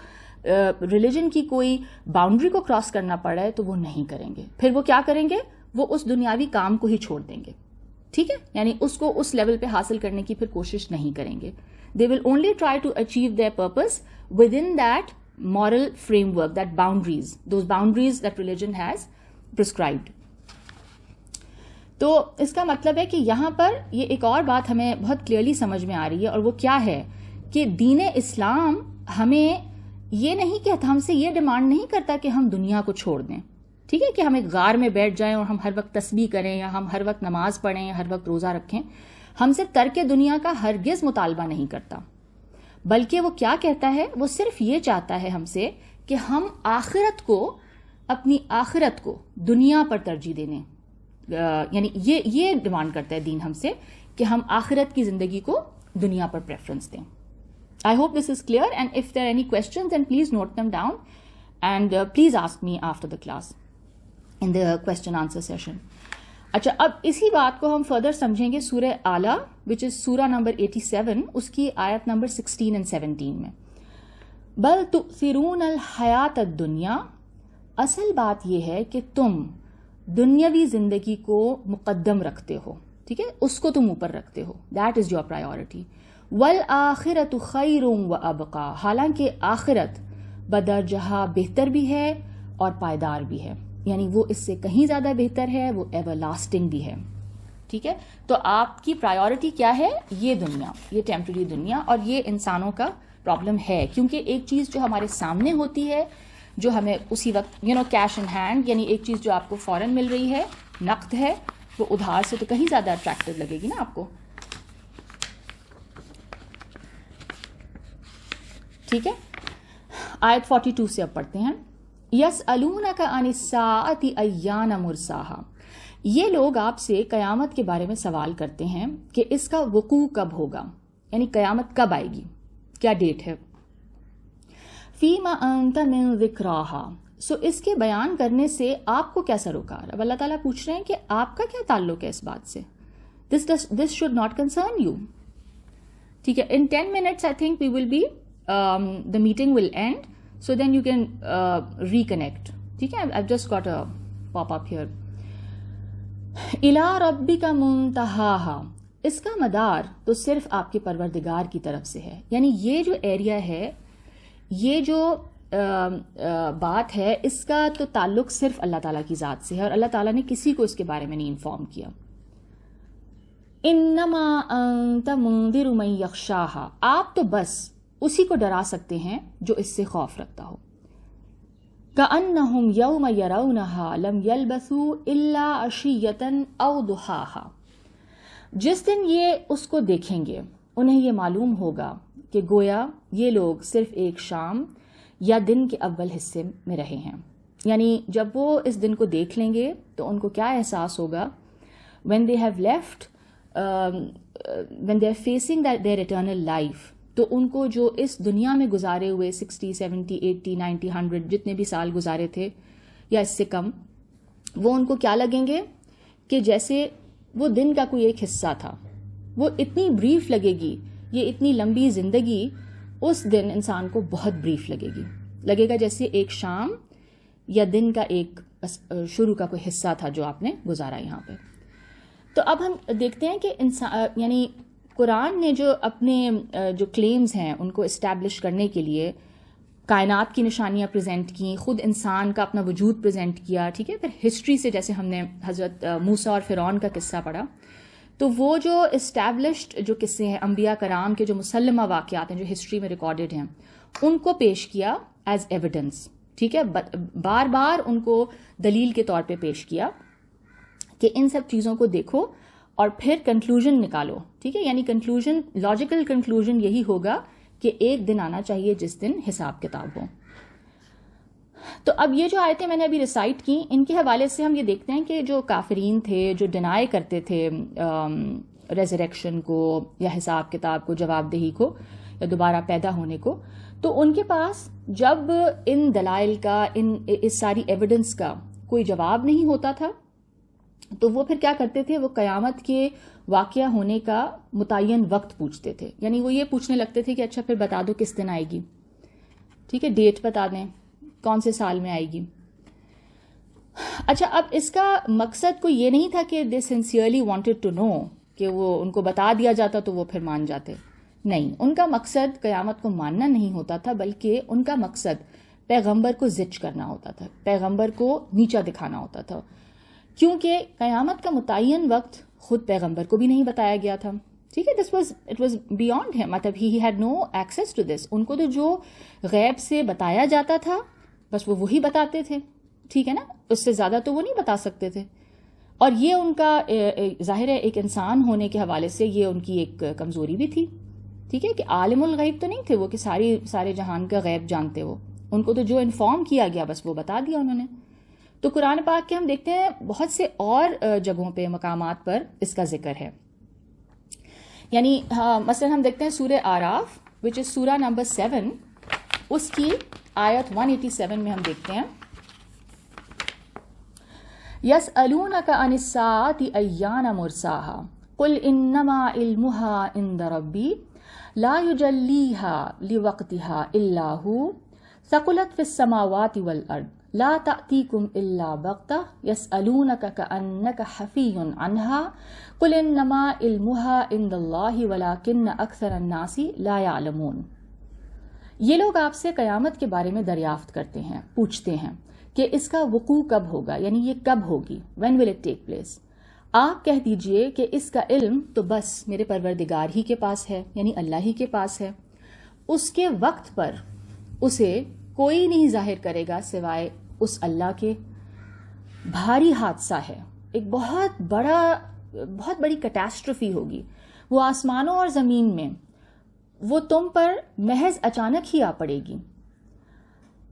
ریلیجن کی کوئی باؤنڈری کو کراس کرنا پڑا ہے تو وہ نہیں کریں گے. پھر وہ کیا کریں گے؟ وہ اس دنیاوی کام کو ہی چھوڑ دیں گے. ٹھیک ہے، یعنی اس کو اس لیول پہ حاصل کرنے کی پھر کوشش نہیں کریں گے. They will only try to achieve their purpose within that moral framework, that boundaries, those boundaries that religion has prescribed. تو اس کا مطلب ہے کہ یہاں پر یہ ایک اور بات ہمیں بہت کلیئرلی سمجھ میں آ رہی ہے، اور وہ کیا ہے کہ دین اسلام ہمیں یہ نہیں کہتا، ہم سے یہ ڈیمانڈ نہیں کرتا کہ ہم دنیا کو چھوڑ دیں. ٹھیک ہے، کہ ہم ایک غار میں بیٹھ جائیں اور ہم ہر وقت تسبیح کریں یا ہم ہر وقت نماز پڑھیں یا ہر وقت روزہ رکھیں. ہم سے ترک دنیا کا ہرگز مطالبہ نہیں کرتا، بلکہ وہ کیا کہتا ہے؟ وہ صرف یہ چاہتا ہے ہم سے کہ ہم آخرت کو، اپنی آخرت کو دنیا پر ترجیح دینے، یعنی یہ ڈیمانڈ کرتا ہے دین ہم سے کہ ہم آخرت کی زندگی کو دنیا پر پریفرنس دیں. I hope this is clear, and if there are any questions then please note them down and please ask me after the class in the question answer session. اچھا اب اسی بات کو ہم فردر سمجھیں گے سورہ اعلیٰ وچ از سورہ نمبر 87 اس کی آیت نمبر 16 and 17 میں. بل تؤثرون الحیات الدنیا، اصل بات یہ ہے کہ تم دنیاوی زندگی کو مقدم رکھتے ہو، ٹھیک ہے، اس کو تم اوپر رکھتے ہو، دیٹ از یور پرائیورٹی. والآخرۃ خیر وابقی، حالانکہ آخرت بدرجہ بہتر بھی ہے اور پائیدار بھی ہے، یعنی وہ اس سے کہیں زیادہ بہتر ہے، وہ ایور لاسٹنگ بھی ہے. ٹھیک ہے، تو آپ کی پرائیورٹی کیا ہے؟ یہ دنیا، یہ ٹیمپرری دنیا. اور یہ انسانوں کا پرابلم ہے، کیونکہ ایک چیز جو ہمارے سامنے ہوتی ہے، جو ہمیں اسی وقت کیش ان ہینڈ، یعنی ایک چیز جو آپ کو فوراً مل رہی ہے، نقد ہے، وہ ادھار سے تو کہیں زیادہ اٹریکٹیو لگے گی نا آپ کو. ٹھیک ہے، آیت 42 سے اب پڑھتے ہیں. یسألونک عن الساعۃ ایان مرساہا، یہ لوگ آپ سے قیامت کے بارے میں سوال کرتے ہیں کہ اس کا وقوع کب ہوگا، یعنی قیامت کب آئے گی، کیا ڈیٹ ہے. فیما انت من ذکراہا، سو اس کے بیان کرنے سے آپ کو کیا سروکار. اب اللہ تعالیٰ پوچھ رہے ہیں کہ آپ کا کیا تعلق ہے اس بات سے. This should not concern you. ٹھیک ہے، in 10 minutes I think we will be the meeting will end, so then you can reconnect. ٹھیک ہے، I've just got a pop up here. اِلَىٰ رَبِّكَ مُنْتَهَاهَا، اس کا مدار تو صرف آپ کے پروردگار کی طرف سے ہے. یعنی یہ جو ایریا ہے، یہ جو بات ہے، اس کا تو تعلق صرف اللہ تعالیٰ کی ذات سے ہے، اور اللہ تعالیٰ نے کسی کو اس کے بارے میں نہیں انفارم کیا. اِنَّمَا أَنْتَ مُنذِرُ مَن يَخْشَاهَا، آپ تو بس اسی کو ڈرا سکتے ہیں جو اس سے خوف رکھتا ہو. كَأَنَّهُمْ يَوْمَ يَرَوْنَهَا لَمْ يَلْبَثُوا إِلَّا عَشِيَّةً أَوْ ضُحَاهَا، جس دن یہ اس کو دیکھیں گے انہیں یہ معلوم ہوگا کہ گویا یہ لوگ صرف ایک شام یا دن کے اول حصے میں رہے ہیں. یعنی جب وہ اس دن کو دیکھ لیں گے تو ان کو کیا احساس ہوگا، when they have left when they are facing their eternal life، تو ان کو جو اس دنیا میں گزارے ہوئے 60 70 80 90 100 جتنے بھی سال گزارے تھے یا اس سے کم، وہ ان کو کیا لگیں گے کہ جیسے وہ دن کا کوئی ایک حصہ تھا. وہ اتنی بریف لگے گی، یہ اتنی لمبی زندگی اس دن انسان کو بہت بریف لگے گا جیسے ایک شام یا دن کا ایک شروع کا کوئی حصہ تھا جو آپ نے گزارا یہاں پہ. تو اب ہم دیکھتے ہیں کہ انسان، یعنی قرآن نے جو اپنے جو کلیمز ہیں ان کو اسٹیبلش کرنے کے لیے کائنات کی نشانیاں پریزنٹ کیں، خود انسان کا اپنا وجود پریزنٹ کیا. ٹھیک ہے، پھر ہسٹری سے جیسے ہم نے حضرت موسیٰ اور فرعون کا قصہ پڑھا، تو وہ جو اسٹیبلشڈ جو قصے ہیں انبیاء کرام کے، جو مسلمہ واقعات ہیں جو ہسٹری میں ریکارڈڈ ہیں، ان کو پیش کیا ایز ایویڈنس. ٹھیک ہے، بار بار ان کو دلیل کے طور پہ پیش کیا کہ ان سب چیزوں کو دیکھو اور پھر کنکلوژن نکالو. ٹھیک ہے، یعنی کنکلوژن، لاجیکل کنکلوژن یہی ہوگا کہ ایک دن آنا چاہیے جس دن حساب کتاب ہو. تو اب یہ جو آیتیں میں نے ابھی ریسائٹ کی، ان کے حوالے سے ہم یہ دیکھتے ہیں کہ جو کافرین تھے، جو ڈینائی کرتے تھے ریزریکشن کو یا حساب کتاب کو، جواب دہی کو یا دوبارہ پیدا ہونے کو، تو ان کے پاس جب ان دلائل کا، اس ساری ایویڈنس کا کوئی جواب نہیں ہوتا تھا، تو وہ پھر کیا کرتے تھے، وہ قیامت کے واقعہ ہونے کا متعین وقت پوچھتے تھے. یعنی وہ یہ پوچھنے لگتے تھے کہ اچھا پھر بتا دو کس دن آئے گی. ٹھیک ہے، ڈیٹ بتا دیں کون سے سال میں آئے گی. اچھا، اب اس کا مقصد کوئی یہ نہیں تھا کہ دے سنسیئرلی وانٹیڈ ٹو نو، کہ وہ ان کو بتا دیا جاتا تو وہ پھر مان جاتے. نہیں، ان کا مقصد قیامت کو ماننا نہیں ہوتا تھا، بلکہ ان کا مقصد پیغمبر کو زج کرنا ہوتا تھا، پیغمبر کو نیچا دکھانا ہوتا تھا، کیونکہ قیامت کا متعین وقت خود پیغمبر کو بھی نہیں بتایا گیا تھا. ٹھیک ہے، اٹ واز بیونڈ ہم، مطلب he had no access to this. ان کو تو جو غیب سے بتایا جاتا تھا بس وہ وہی بتاتے تھے. ٹھیک ہے نا، اس سے زیادہ تو وہ نہیں بتا سکتے تھے. اور یہ ان کا ظاہر ہے ایک انسان ہونے کے حوالے سے یہ ان کی ایک کمزوری بھی تھی. ٹھیک ہے، کہ عالم الغیب تو نہیں تھے وہ کہ سارے جہان کا غیب جانتے. وہ ان کو تو جو انفارم کیا گیا بس وہ بتا دیا انہوں نے. تو قرآن پاک کے ہم دیکھتے ہیں بہت سے اور جگہوں پہ، مقامات پر اس کا ذکر ہے. یعنی مثلا ہم دیکھتے ہیں سورہ آراف وچ از سورہ نمبر 7، اس کی آیت 187 میں ہم دیکھتے ہیں يسألونك عن الساعة أيان مرساها قل إنما علمها عند ربي لا يجليها لوقتها إلا هو ثقلت في السماوات والأرض لا تأتيكم إلا بغتة يسألونك كأنك حفي عنها قل إنما علمها عند الله ولكن أكثر الناس لا يعلمون. یہ لوگ آپ سے قیامت کے بارے میں دریافت کرتے ہیں، پوچھتے ہیں کہ اس کا وقوع کب ہوگا، یعنی یہ کب ہوگی، when will it take place. آپ کہہ دیجئے کہ اس کا علم تو بس میرے پروردگار ہی کے پاس ہے، یعنی اللہ ہی کے پاس ہے، اس کے وقت پر اسے کوئی نہیں ظاہر کرے گا سوائے اس اللہ کے. بھاری حادثہ ہے، ایک بہت بڑی کیٹاسٹرفی ہوگی، وہ آسمانوں اور زمین میں وہ تم پر محض اچانک ہی آ پڑے گی.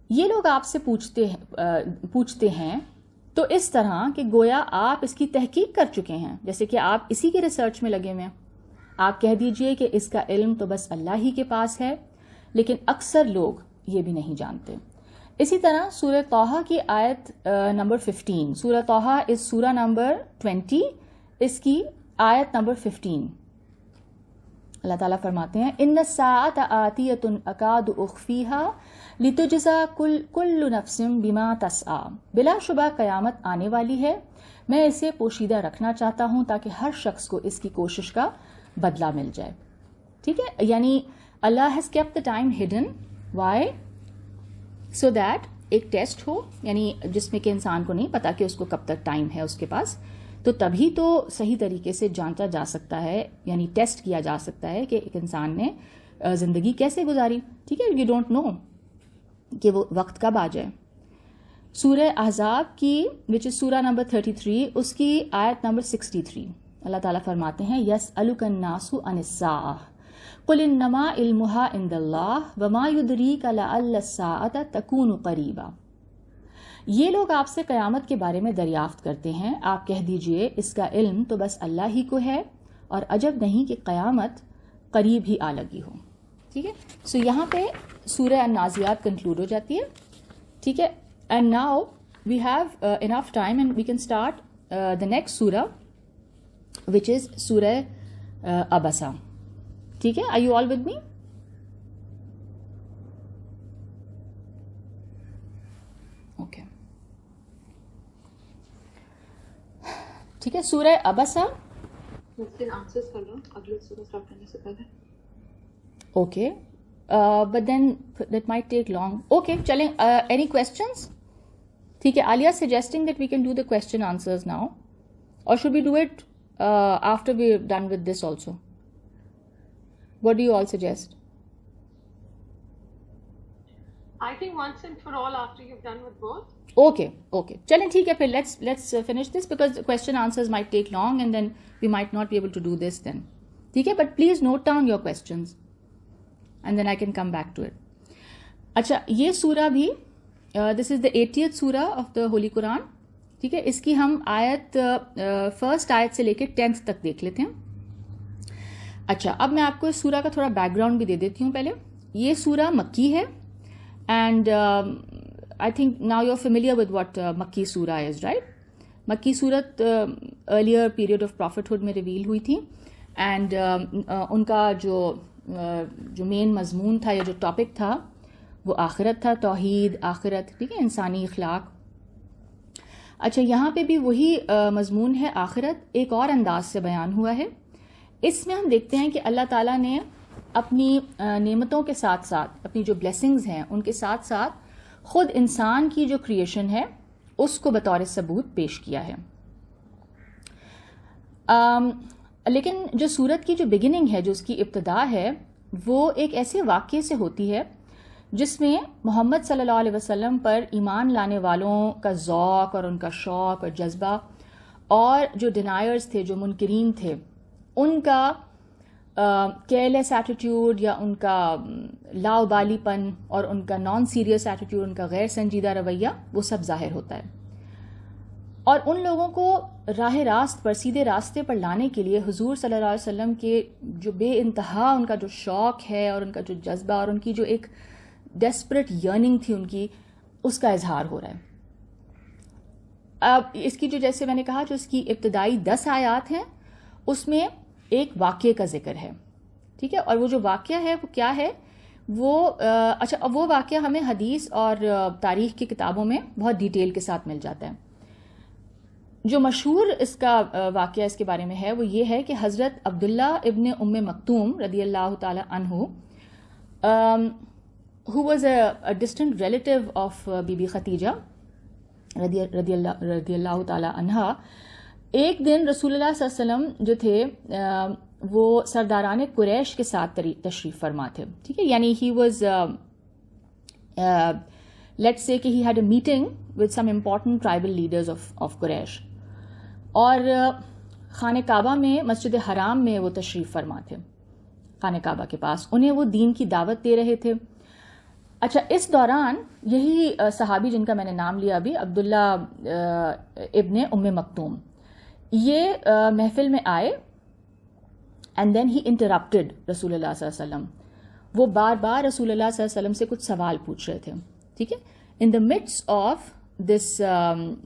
یہ لوگ آپ سے پوچھتے ہیں تو اس طرح کہ گویا آپ اس کی تحقیق کر چکے ہیں، جیسے کہ آپ اسی کے ریسرچ میں لگے ہوئے ہیں. آپ کہہ دیجئے کہ اس کا علم تو بس اللہ ہی کے پاس ہے، لیکن اکثر لوگ یہ بھی نہیں جانتے. اسی طرح سورہ طٰہٰ کی آیت نمبر 15، سورہ طٰہٰ از سورہ نمبر 20، اس کی آیت نمبر 15 اللہ تعالیٰ فرماتے ہیں ان الساعۃ آتیۃ اکاد اخفیها لتجزی کل نفس بما تسعی، بلا شبہ قیامت آنے والی ہے، میں اسے پوشیدہ رکھنا چاہتا ہوں تاکہ ہر شخص کو اس کی کوشش کا بدلہ مل جائے. ٹھیک ہے، یعنی Allah has kept the time hidden, why? So that ایک ٹیسٹ ہو، یعنی جس میں کہ انسان کو نہیں پتا کہ اس کو کب تک ٹائم ہے اس کے پاس، تو تبھی تو صحیح طریقے سے جانچا جا سکتا ہے، یعنی ٹیسٹ کیا جا سکتا ہے کہ ایک انسان نے زندگی کیسے گزاری. ٹھیک ہے، یو ڈونٹ نو کہ وہ وقت کب آ جائے. سورہ احزاب کی وچ از سورہ نمبر 33، اس کی آیت نمبر 63 اللہ تعالیٰ فرماتے ہیں یسألک الناس عن الساعہ قل انما علمها عند اللہ وما یدریک لعل الساعۃ تکون قریبا. یہ لوگ آپ سے قیامت کے بارے میں دریافت کرتے ہیں، آپ کہہ دیجئے اس کا علم تو بس اللہ ہی کو ہے، اور عجب نہیں کہ قیامت قریب ہی آ لگی ہو. ٹھیک ہے، سو یہاں پہ سورہ النازعات کنکلوڈ ہو جاتی ہے. ٹھیک ہے، and now we have enough time and we can start the next surah which is surah Abasa. ٹھیک ہے، are you all with me? Okay, ٹھیک ہے، سورہ عبسہ. آنسرز کر لو اگلے سورہ اسٹارٹ کرنے سے پہلے. Okay, but then that might take long. Okay چلیں، اینی کویشچنس؟ ٹھیک ہے، Aliya suggesting that we can do the question answers now, or should we do it after we done with this also? What do you all suggest? I think once and for all after you've done with both. Okay. چلیں ٹھیک ہے، پھر let's finish this because question answers might take long and then we might not be able to do this then. ٹھیک ہے، but please note down your questions and then I can come back to it. اچھا، یہ سورہ بھی this is the 80th سورہ of the Holy Quran. ٹھیک ہے، اس کی ہم آیت فرسٹ آیت سے لے کے 10th تک دیکھ لیتے ہیں. اچھا، اب میں آپ کو اس سورہ کا تھوڑا بیک گراؤنڈ بھی دے دیتی ہوں. پہلے یہ سورہ مکی ہے and I think now you are familiar with what Makki surah is, right? Makki صورت earlier period of prophethood میں ریویل ہوئی تھی، اینڈ ان کا جو مین مضمون تھا یا جو ٹاپک تھا وہ آخرت تھا، توحید، آخرت. ٹھیک ہے، انسانی اخلاق. اچھا، یہاں پہ بھی وہی مضمون ہے، آخرت ایک اور انداز سے بیان ہوا ہے. اس میں ہم دیکھتے ہیں کہ اللہ تعالیٰ نے اپنی نعمتوں کے ساتھ ساتھ، اپنی جو بلیسنگز ہیں ان کے ساتھ ساتھ خود انسان کی جو کریشن ہے اس کو بطور ثبوت پیش کیا ہے. لیکن جو سورت کی جو بگننگ ہے، جو اس کی ابتدا ہے، وہ ایک ایسے واقعے سے ہوتی ہے جس میں محمد صلی اللہ علیہ وسلم پر ایمان لانے والوں کا ذوق اور ان کا شوق اور جذبہ، اور جو ڈینائرز تھے، جو منکرین تھے، ان کا کیئرلیس ایٹیٹیوڈ یا ان کا لاؤبالی پن اور ان کا نان سیریس ایٹیٹیوڈ، ان کا غیر سنجیدہ رویہ، وہ سب ظاہر ہوتا ہے. اور ان لوگوں کو راہ راست پر، سیدھے راستے پر لانے کے لیے حضور صلی اللہ علیہ وسلم کے جو بے انتہا ان کا جو شوق ہے اور ان کا جو جذبہ اور ان کی جو ایک ڈیسپریٹ یرننگ تھی ان کی، اس کا اظہار ہو رہا ہے. اب اس کی جو جیسے میں نے کہا جو اس کی ابتدائی 10 آیات ہیں اس میں ایک واقعے کا ذکر ہے, ٹھیک ہے, اور وہ جو واقعہ ہے وہ کیا ہے, وہ اچھا اب وہ واقعہ ہمیں حدیث اور تاریخ کی کتابوں میں بہت ڈیٹیل کے ساتھ مل جاتا ہے. جو مشہور اس کا واقعہ اس کے بارے میں ہے وہ یہ ہے کہ حضرت عبداللہ ابن ام مکتوم رضی اللہ تعالی عنہ, who was a distant relative of Bibi Khadija رضی اللہ تعالی عنہا, ایک دن رسول اللہ صلی اللہ علیہ وسلم جو تھے وہ سرداران قریش کے ساتھ تشریف فرما تھے, ٹھیک ہے, یعنی he was let's say کہ he had a meeting with some important tribal leaders of قریش, اور خانہ کعبہ میں مسجد حرام میں وہ تشریف فرما تھے, خانہ کعبہ کے پاس انہیں وہ دین کی دعوت دے رہے تھے. اچھا اس دوران یہی صحابی جن کا میں نے نام لیا ابھی, عبداللہ ابن ام مکتوم, یہ محفل میں آئے اینڈ دین ہی انٹرپٹڈ رسول اللہ صلی اللہ علیہ وسلم. وہ بار بار رسول اللہ صلی اللہ علیہ وسلم سے کچھ سوال پوچھ رہے تھے, ٹھیک ہے, ان دا midst of this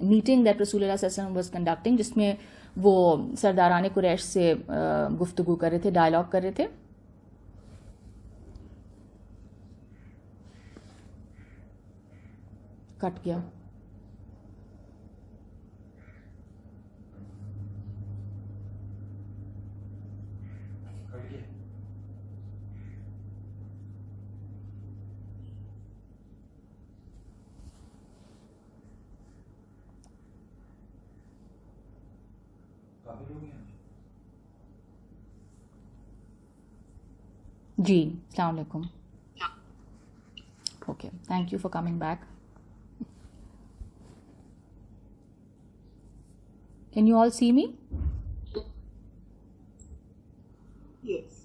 meeting that رسول اللہ صلی اللہ علیہ وسلم واز کنڈکٹنگ, جس میں وہ سرداران قریش سے گفتگو کر رہے تھے, ڈائلاگ کر رہے تھے. کٹ گیا. جی السلام علیکم. Okay, thank you for coming back. Can you all see me? Yes.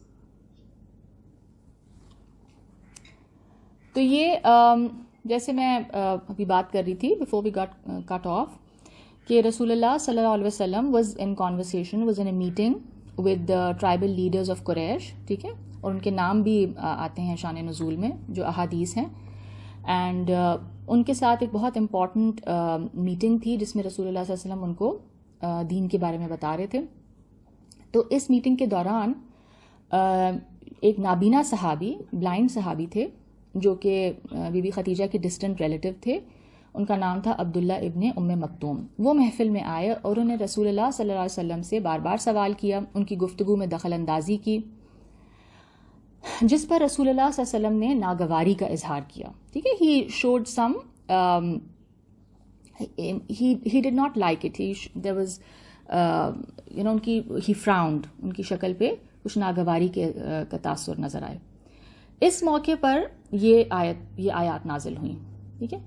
تو یہ جیسے میں ابھی بات کر رہی تھی before we got cut off کہ رسول اللہ صلی اللہ علیہ وسلم was in conversation, was in a meeting with the tribal leaders of قریش, ٹھیک ہے, اور ان کے نام بھی آتے ہیں شان نزول میں جو احادیث ہیں. اینڈ ان کے ساتھ ایک بہت امپورٹنٹ میٹنگ تھی جس میں رسول اللہ صلی اللہ علیہ وسلم ان کو دین کے بارے میں بتا رہے تھے. تو اس میٹنگ کے دوران ایک نابینا صحابی, بلائنڈ صحابی تھے جو کہ بی بی ختیجہ کے ڈسٹنٹ ریلیٹو تھے, ان کا نام تھا عبداللہ ابن ام مکتوم. وہ محفل میں آئے اور انہوں نے رسول اللہ صلی اللہ علیہ وسلم سے بار بار سوال کیا, ان کی گفتگو میں دخل اندازی کی, جس پر رسول اللہ صلی اللہ علیہ وسلم نے ناگواری کا اظہار کیا, ٹھیک ہے. He should some he did not like it, there was ان کی he frowned, ان کی شکل پہ کچھ ناگواری کا تاثر نظر آئے. اس موقع پر یہ آیات نازل ہوئیں, ٹھیک ہے.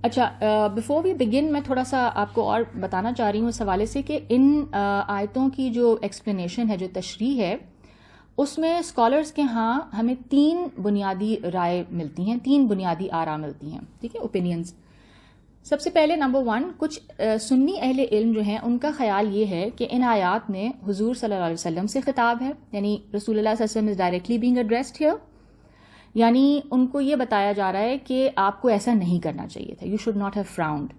اچھا بفور وی بگن میں تھوڑا سا آپ کو اور بتانا چاہ رہی ہوں اس حوالے سے کہ ان آیتوں کی جو ایکسپلینیشن ہے, جو تشریح ہے, اس میں اسکالرس کے ہاں ہمیں 3 بنیادی رائے ملتی ہیں, 3 بنیادی آراء ملتی ہیں, ٹھیک ہے, اوپینینز. سب سے پہلے نمبر 1, کچھ سنی اہل علم جو ہیں ان کا خیال یہ ہے کہ ان آیات میں حضور صلی اللہ علیہ وسلم سے خطاب ہے, یعنی رسول اللہ صلی اللہ علیہ وسلم is directly being addressed here, یعنی ان کو یہ بتایا جا رہا ہے کہ آپ کو ایسا نہیں کرنا چاہیے تھا, یو شوڈ ناٹ ہیو فراؤنڈ,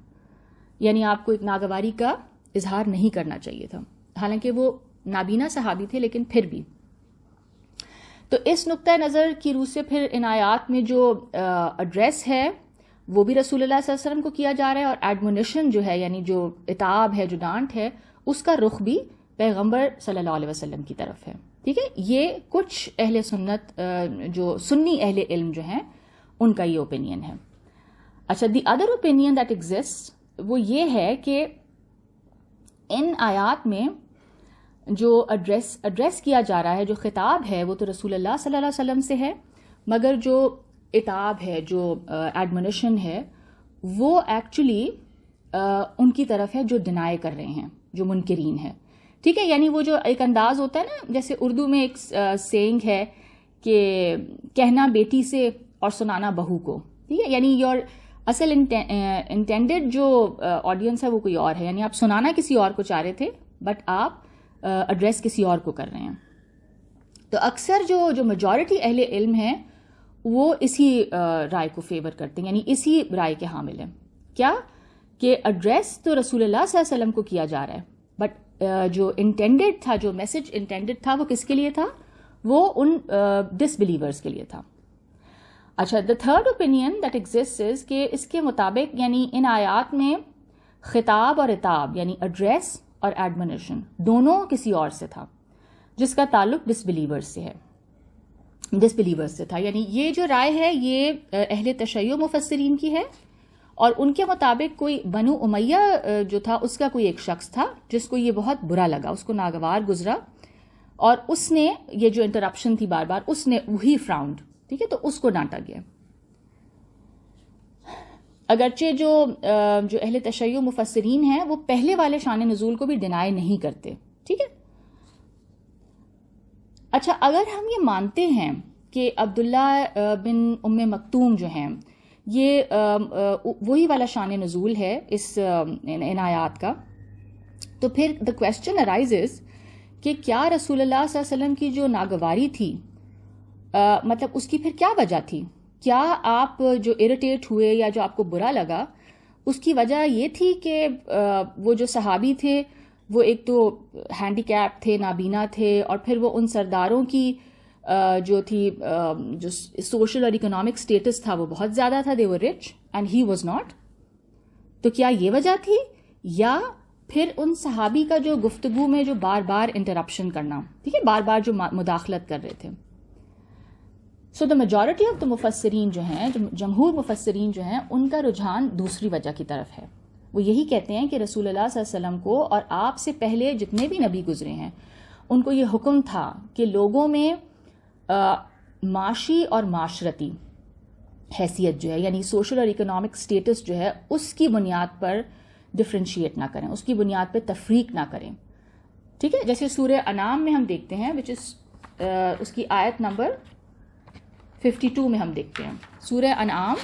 یعنی آپ کو ایک ناگواری کا اظہار نہیں کرنا چاہیے تھا. حالانکہ وہ نابینا صحابی تھے لیکن پھر بھی. تو اس نقطۂ نظر کی روح سے پھر ان آیات میں جو ایڈریس ہے وہ بھی رسول اللہ صلی اللہ علیہ وسلم کو کیا جا رہا ہے, اور ایڈمونیشن جو ہے یعنی جو عتاب ہے, جو ڈانٹ ہے, اس کا رخ بھی پیغمبر صلی اللہ علیہ وسلم کی طرف ہے, ٹھیک ہے. یہ کچھ اہل سنت جو سنی اہل علم جو ہیں ان کا یہ اوپینین ہے. اچھا the other opinion that exist وہ یہ ہے کہ ان آیات میں جو ایڈریس کیا جا رہا ہے, جو خطاب ہے, وہ تو رسول اللہ صلی اللہ علیہ وسلم سے ہے, مگر جو عتاب ہے, جو ایڈمونیشن ہے, وہ ایکچولی ان کی طرف ہے جو ڈینائی کر رہے ہیں, جو منکرین ہیں, ٹھیک ہے. یعنی وہ جو ایک انداز ہوتا ہے نا, جیسے اردو میں ایک سینگ ہے کہ کہنا بیٹی سے اور سنانا بہو کو, ٹھیک ہے. یعنی یور اصل انٹینڈیڈ جو آڈینس ہے وہ کوئی اور ہے, یعنی آپ سنانا کسی اور کو چاہ رہے تھے بٹ آپ ایڈریس کسی اور کو کر رہے ہیں. تو اکثر جو میجورٹی اہل علم ہیں وہ اسی رائے کو فیور کرتے ہیں, یعنی اسی رائے کے حامل ہیں. کیا کہ ایڈریس تو رسول اللہ صلی اللہ علیہ وسلم کو کیا جا رہا ہے، بٹ جو انٹینڈڈ تھا، جو میسج انٹینڈڈ تھا، وہ کس کے لیے تھا؟ وہ ان ڈس بلیورس کے لیے تھا. اچھا، the third opinion that exist is کہ اس کے مطابق یعنی ان آیات میں خطاب اور عتاب یعنی ایڈریس اور ایڈمونیشن دونوں کسی اور سے تھا، جس کا تعلق ڈس بلیورس سے تھا. یعنی یہ جو رائے ہے یہ اہل تشیع مفسرین کی ہے، اور ان کے مطابق کوئی بنو امیہ جو تھا اس کا کوئی ایک شخص تھا جس کو یہ بہت برا لگا، اس کو ناگوار گزرا، اور اس نے یہ جو انٹرپشن تھی بار بار اس نے وہی فراؤنڈ، ٹھیک ہے، تو اس کو ڈانٹا گیا. اگرچہ جو اہل تشیع مفسرین ہیں وہ پہلے والے شان نزول کو بھی ڈینائی نہیں کرتے، ٹھیک ہے. اچھا، اگر ہم یہ مانتے ہیں کہ عبداللہ بن ام مکتوم جو ہیں یہ وہی والا شان نزول ہے ان آیات کا، تو پھر دا کویسچن ارائزز کہ کیا رسول اللہ صلی اللہ علیہ وسلم کی جو ناگواری تھی مطلب اس کی پھر کیا وجہ تھی؟ کیا آپ جو اریٹیٹ ہوئے یا جو آپ کو برا لگا اس کی وجہ یہ تھی کہ وہ جو صحابی تھے وہ ایک تو ہینڈی کیپ تھے، نابینا تھے، اور پھر وہ ان سرداروں کی جو تھی جو سوشل اور اکنامک سٹیٹس تھا وہ بہت زیادہ تھا، they were rich and he was not. تو کیا یہ وجہ تھی، یا پھر ان صحابی کا جو گفتگو میں جو بار بار انٹرپشن کرنا، ٹھیک ہے، بار بار جو مداخلت کر رہے تھے. سو دا میجورٹی آف دا مفسرین جو ہیں، جمہور مفسرین جو ہیں، ان کا رجحان دوسری وجہ کی طرف ہے. وہ یہی کہتے ہیں کہ رسول اللہ صلی اللہ علیہ وسلم کو اور آپ سے پہلے جتنے بھی نبی گزرے ہیں ان کو یہ حکم تھا کہ لوگوں میں معاشی اور معاشرتی حیثیت جو ہے یعنی سوشل اور اکنامک سٹیٹس جو ہے اس کی بنیاد پر ڈفرینشیٹ نہ کریں، اس کی بنیاد پہ تفریق نہ کریں، ٹھیک ہے. جیسے سورہ انعام میں ہم دیکھتے ہیں وچ از اس کی آیت نمبر 52 میں ہم دیکھتے ہیں، سورہ انعام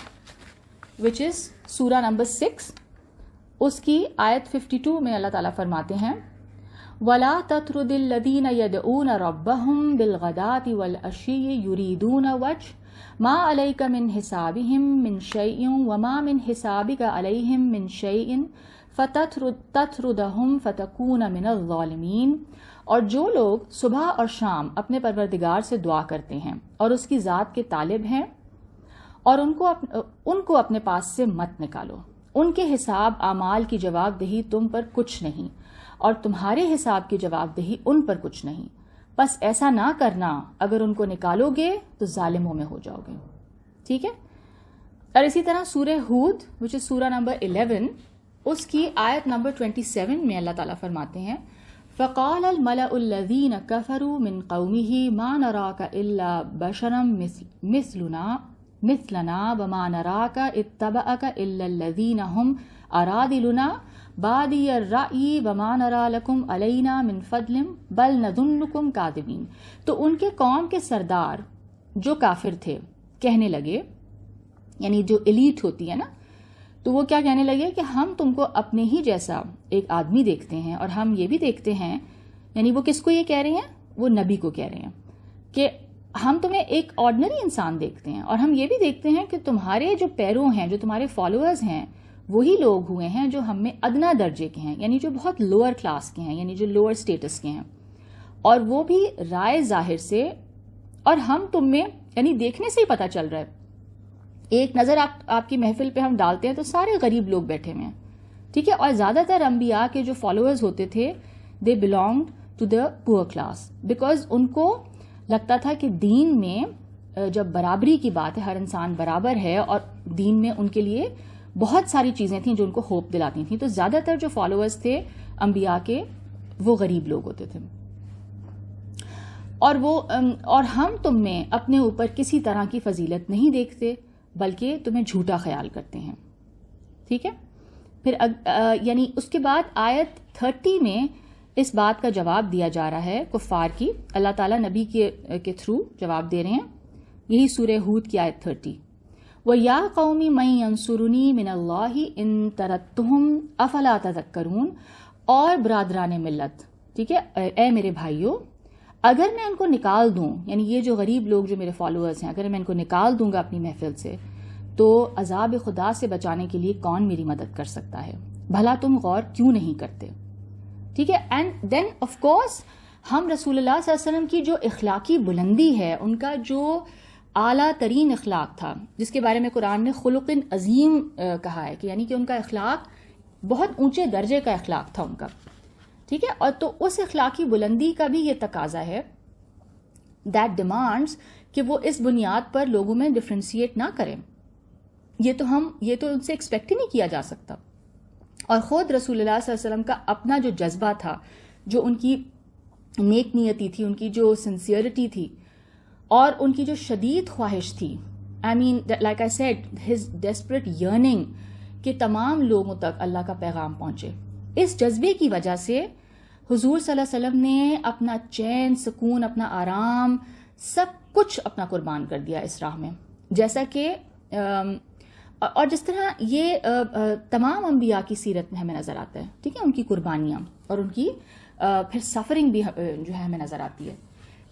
وچ از سورہ نمبر 6، اس کی آیت 52 میں اللہ تعالیٰ فرماتے ہیں وَلَا تَطْرُدِ الَّذِينَ يَدْعُونَ رَبَّهُمْ بِالْغَدَاةِ وَالْعَشِيِّ يُرِيدُونَ وَجْهَهُ مَا عَلَيْكَ مِنْ حِسَابِهِمْ مِنْ شَيْءٍ وَمَا مِنْ حِسَابِكَ عَلَيْهِمْ مِنْ شَيْءٍ فَتَطْرُدَهُمْ فَتَكُونَ مِنَ الظَّالِمِينَ. اور جو لوگ صبح اور شام اپنے پروردگار سے دعا کرتے ہیں اور اس کی ذات کے طالب ہیں، اور ان کو اپنے پاس سے مت نکالو، ان کے حساب اعمال کی جواب دہی تم پر کچھ نہیں، اور تمہارے حساب کی جواب دہی ان پر کچھ نہیں، بس ایسا نہ کرنا، اگر ان کو نکالو گے تو ظالموں میں ہو جاؤ گے، ٹھیک ہے. اور اسی طرح سورہ ہود وچ از سورہ نمبر 11، اس کی آیت نمبر 27 میں اللہ تعالیٰ فرماتے ہیں فَقَالَ الْمَلَأُ الَّذِينَ كَفَرُوا مِنْ قَوْمِهِ مَا نَرَاكَ إِلَّا بَشَرًا مِثْلَنَا وَمَا نَرَاكَ اتَّبَعَكَ إِلَّا الَّذِينَ هُمْ أَرَاذِلُنَا بَادِيَ الرَّأْيِ وَمَا نَرَا لَكُمْ عَلَيْنَا مِنْ فَضْلٍ بَلْ نَظُنُّكُمْ كَاذِبِينَ. تو ان کے قوم کے سردار جو کافر تھے کہنے لگے، یعنی جو ایلیٹ ہوتی ہے نا، تو وہ کیا کہنے لگے کہ ہم تم کو اپنے ہی جیسا ایک آدمی دیکھتے ہیں، اور ہم یہ بھی دیکھتے ہیں، یعنی وہ کس کو یہ کہہ رہے ہیں؟ وہ نبی کو کہہ رہے ہیں کہ ہم تمہیں ایک آرڈنری انسان دیکھتے ہیں، اور ہم یہ بھی دیکھتے ہیں کہ تمہارے جو پیروں ہیں، جو تمہارے فالوورز ہیں، وہی لوگ ہوئے ہیں جو ہم میں ادنا درجے کے ہیں، یعنی جو بہت لوور کلاس کے ہیں، یعنی جو لوور سٹیٹس کے ہیں، اور وہ بھی رائے ظاہر سے، اور ہم تم میں یعنی دیکھنے سے ہی پتہ چل رہا ہے. ایک نظر آپ کی محفل پہ ہم ڈالتے ہیں تو سارے غریب لوگ بیٹھے ہوئے ہیں، ٹھیک ہے. اور زیادہ تر انبیاء کے جو فالوورز ہوتے تھے دے بلانگڈ ٹو دا پور کلاس، بیکاز ان کو لگتا تھا کہ دین میں جب برابری کی بات ہے، ہر انسان برابر ہے، اور دین میں ان کے لیے بہت ساری چیزیں تھیں جو ان کو ہوپ دلاتی تھیں، تو زیادہ تر جو فالوورز تھے انبیاء کے وہ غریب لوگ ہوتے تھے. اور ہم تم میں اپنے اوپر کسی طرح کی فضیلت نہیں دیکھتے بلکہ تمہیں جھوٹا خیال کرتے ہیں، ٹھیک ہے. پھر یعنی اس کے بعد آیت 30 میں اس بات کا جواب دیا جا رہا ہے کفار کی، اللہ تعالیٰ نبی کے تھرو جواب دے رہے ہیں. یہی سورہ ہود کی آیت 30، وَيَا قَوْمِ مَن يَنصُرُنِي مِنَ اللَّهِ إِن تَرَدتُّهُمْ أَفَلَا تَذَكَّرُونَ. اور برادران ملت، ٹھیک ہے، اے میرے بھائیوں، اگر میں ان کو نکال دوں، یعنی یہ جو غریب لوگ جو میرے فالوورز ہیں، اگر میں ان کو نکال دوں گا اپنی محفل سے، تو عذاب خدا سے بچانے کے لیے کون میری مدد کر سکتا ہے؟ بھلا تم غور کیوں نہیں کرتے؟ ٹھیک ہے. اینڈ دین آف کورس ہم رسول اللہ صلی اللہ علیہ وسلم کی جو اخلاقی بلندی ہے، ان کا جو اعلیٰ ترین اخلاق تھا، جس کے بارے میں قرآن نے خلق عظیم کہا ہے، کہ یعنی کہ ان کا اخلاق بہت اونچے درجے کا اخلاق تھا ان کا. ٹھیک ہے. اور تو اس اخلاقی بلندی کا بھی یہ تقاضا ہے دیٹ ڈیمانڈس کہ وہ اس بنیاد پر لوگوں میں ڈفرینشیٹ نہ کریں. یہ تو ان سے ایکسپیکٹ ہی نہیں کیا جا سکتا. اور خود رسول اللہ صلی اللہ علیہ وسلم کا اپنا جو جذبہ تھا، جو ان کی نیک نیتی تھی، ان کی جو سنسیئرٹی تھی، اور ان کی جو شدید خواہش تھی، I mean like I said his desperate yearning کہ تمام لوگوں تک اللہ کا پیغام پہنچے. اس جذبے کی وجہ سے حضور صلی اللہ علیہ وسلم نے اپنا چین، سکون، اپنا آرام، سب کچھ اپنا قربان کر دیا اس راہ میں. جیسا کہ اور جس طرح یہ تمام انبیاء کی سیرت میں ہمیں نظر آتا ہے. ٹھیک ہے. ان کی قربانیاں اور ان کی پھر سفرنگ بھی جو ہے ہمیں نظر آتی ہے.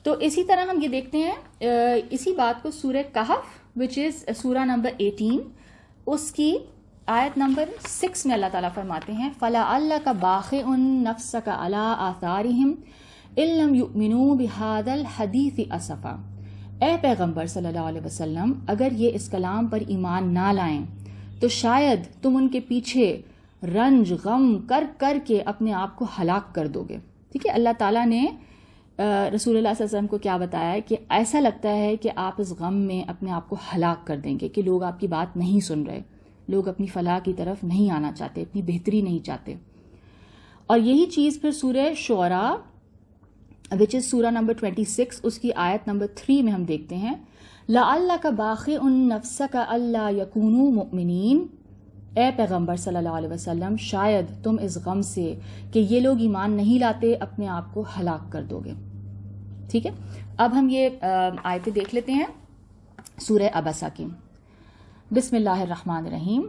تو اسی طرح ہم یہ دیکھتے ہیں اسی بات کو سورہ کہف وچ از سورہ نمبر 18 اس کی آیت نمبر 6 میں اللہ تعالیٰ فرماتے ہیں فَلَعَلَّكَ بَاخِعٌ نَفْسَكَ عَلَىٰ آثَارِهِمْ إِن لَّمْ يُؤْمِنُوا بِهَٰذَا الْحَدِيثِ أَسَفًا. اے پیغمبر صلی اللہ علیہ وسلم، اگر یہ اس کلام پر ایمان نہ لائیں تو شاید تم ان کے پیچھے رنج غم کر کر کے اپنے آپ کو ہلاک کر دو گے. ٹھیک ہے. اللہ تعالیٰ نے رسول اللہ صلی اللہ علیہ وسلم کو کیا بتایا ہے کہ ایسا لگتا ہے کہ آپ اس غم میں اپنے آپ کو ہلاک کر دیں گے، کہ لوگ آپ کی بات نہیں سن رہے، لوگ اپنی فلاح کی طرف نہیں آنا چاہتے، اپنی بہتری نہیں چاہتے. اور یہی چیز پھر سورہ شعراء وچ از سورہ نمبر 26 اس کی آیت نمبر 3 میں ہم دیکھتے ہیں لَعَلَّكَ بَاخِعٌ نَفْسَكَ أَلَّا يَكُونُوا مُؤْمِنِينَ. اے پیغمبر صلی اللہ علیہ وسلم، شاید تم اس غم سے کہ یہ لوگ ایمان نہیں لاتے اپنے آپ کو ہلاک کر دو گے. ٹھیک ہے. اب ہم یہ آیتیں دیکھ لیتے ہیں سورہ عبسہ کی. بسم اللہ الرحمن الرحیم.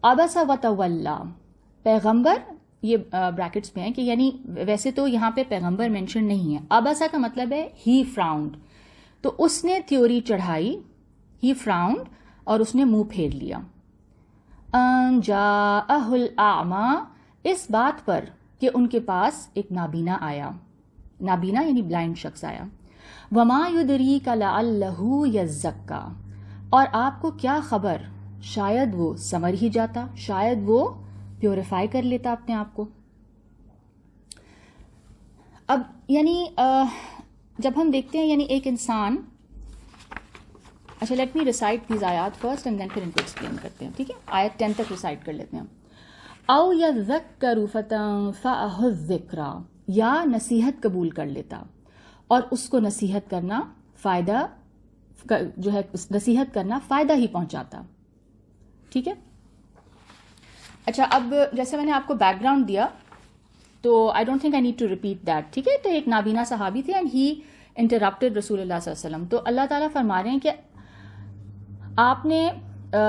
عبس و تولا. پیغمبر، یہ بریکٹس میں ہے کہ یعنی ویسے تو یہاں پہ پیغمبر مینشن نہیں ہے. عبسہ کا مطلب ہے ہی فراؤنڈ. تو اس نے تھیوری چڑھائی، ہی فراؤنڈ، اور اس نے منہ پھیر لیا. ان جاءہ الاعمی، اس بات پر کہ ان کے پاس ایک نابینا آیا. نابینا یعنی بلائنڈ شخص آیا. وما یدریک لعلہ یزکا، اور آپ کو کیا خبر شاید وہ سنور ہی جاتا، شاید وہ پیوریفائی کر لیتا اپنے آپ کو. اب یعنی جب ہم دیکھتے ہیں یعنی ایک انسان، اچھا لیٹ می ریسائٹ دیز آیات فرسٹ اینڈ دین پھر ان کو ایکسپلین کرتے ہیں. ٹھیک ہے. آیت 10 تک ریسائٹ کر لیتے ہیں. او یذکر فتنفعہ الذکریٰ، یا نصیحت قبول کر لیتا، اور اس کو نصیحت کرنا فائدہ جو ہے، نصیحت کرنا فائدہ ہی پہنچاتا. ٹھیک ہے. اچھا اب جیسے میں نے آپ کو بیک گراؤنڈ دیا تو I don't think I need to repeat that. ٹھیک ہے. تو ایک نابینا صحابی تھے اینڈ ہی انٹرپٹیڈ رسول اللہ صلی اللہ علیہ وسلم. تو اللہ تعالیٰ فرما رہے ہیں کہ آپ نے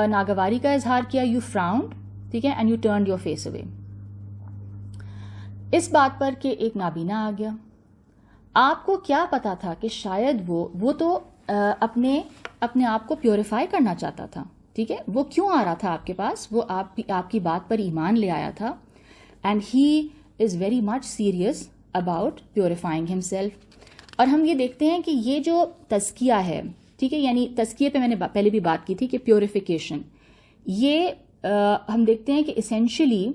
ناگواری کا اظہار کیا، یو فراؤنڈ. ٹھیک ہے. And you turned your face away. اس بات پر کہ ایک نابینا آ گیا. آپ کو کیا پتا تھا کہ شاید وہ تو اپنے آپ کو پیوریفائی کرنا چاہتا تھا. ٹھیک ہے. وہ کیوں آ رہا تھا آپ کے پاس؟ وہ آپ کی بات پر ایمان لے آیا تھا. And he is very much serious about purifying himself. اور ہم یہ دیکھتے ہیں کہ یہ جو تزکیہ ہے، ٹھیک ہے، یعنی تزکیے پہ میں نے پہلے بھی بات کی تھی کہ پیوریفیکیشن، یہ ہم دیکھتے ہیں کہ اسینشلی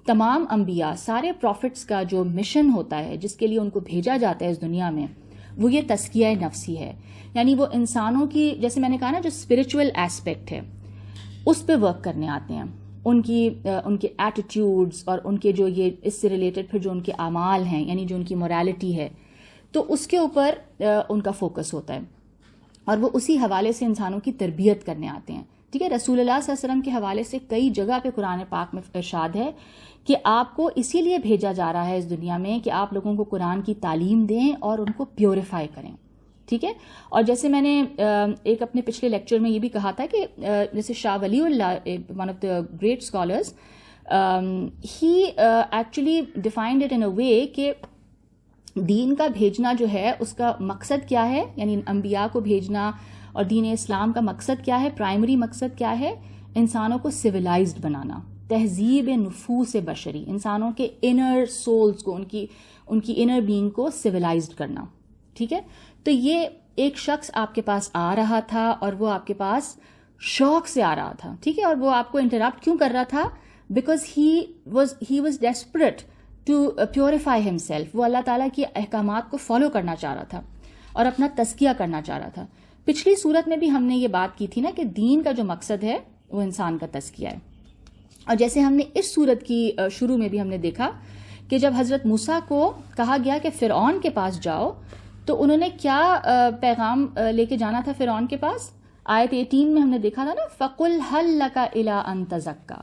تمام انبیاء، سارے پروفٹس کا جو مشن ہوتا ہے، جس کے لیے ان کو بھیجا جاتا ہے اس دنیا میں، وہ یہ تزکیہ نفسی ہے. یعنی وہ انسانوں کی، جیسے میں نے کہا نا، جو اسپرچول ایسپیکٹ ہے اس پہ ورک کرنے آتے ہیں. ان کے ایٹیٹیوڈز اور ان کے جو یہ اس سے ریلیٹڈ پھر جو ان کے اعمال ہیں، یعنی جو ان کی مورالٹی ہے، تو اس کے اوپر ان کا فوکس ہوتا ہے. اور وہ اسی حوالے سے انسانوں کی تربیت کرنے آتے ہیں. ٹھیک ہے. رسول اللہ صلی اللہ علیہ وسلم کے حوالے سے کئی جگہ پہ قرآن پاک میں ارشاد ہے کہ آپ کو اسی لیے بھیجا جا رہا ہے اس دنیا میں کہ آپ لوگوں کو قرآن کی تعلیم دیں اور ان کو پیوریفائی کریں. ٹھیک ہے. اور جیسے میں نے ایک اپنے پچھلے لیکچر میں یہ بھی کہا تھا کہ جیسے Shah Waliullah, one of the great scholars, he actually defined it in a way کہ دین کا بھیجنا جو ہے اس کا مقصد کیا ہے، یعنی انبیاء کو بھیجنا اور دین اسلام کا مقصد کیا ہے، پرائمری مقصد کیا ہے؟ انسانوں کو سویلائزڈ بنانا، تہذیب نفوس بشری، انسانوں کے انر سولز کو، ان کی انر بینگ کو سویلائزڈ کرنا. ٹھیک ہے، تو یہ ایک شخص آپ کے پاس آ رہا تھا اور وہ آپ کے پاس شوق سے آ رہا تھا. ٹھیک ہے، اور وہ آپ کو انٹرپٹ کیوں کر رہا تھا؟ Because he was desperate to purify himself. وہ اللہ تعالیٰ کی احکامات کو فالو کرنا چاہ رہا تھا اور اپنا تزکیہ کرنا چاہ رہا تھا. پچھلی صورت میں بھی ہم نے یہ بات کی تھی نا کہ دین کا جو مقصد ہے وہ انسان کا تزکیہ ہے. اور جیسے ہم نے اس صورت کی شروع میں بھی ہم نے دیکھا کہ جب حضرت موسیٰ کو کہا گیا کہ فرعون کے پاس جاؤ، تو انہوں نے کیا پیغام لے کے جانا تھا فرعون کے پاس؟ آیت 18 میں ہم نے دیکھا تھا نا، فَقُلْ هَلْ لَكَ إِلَىٰ أَن تَزَكَّىٰ،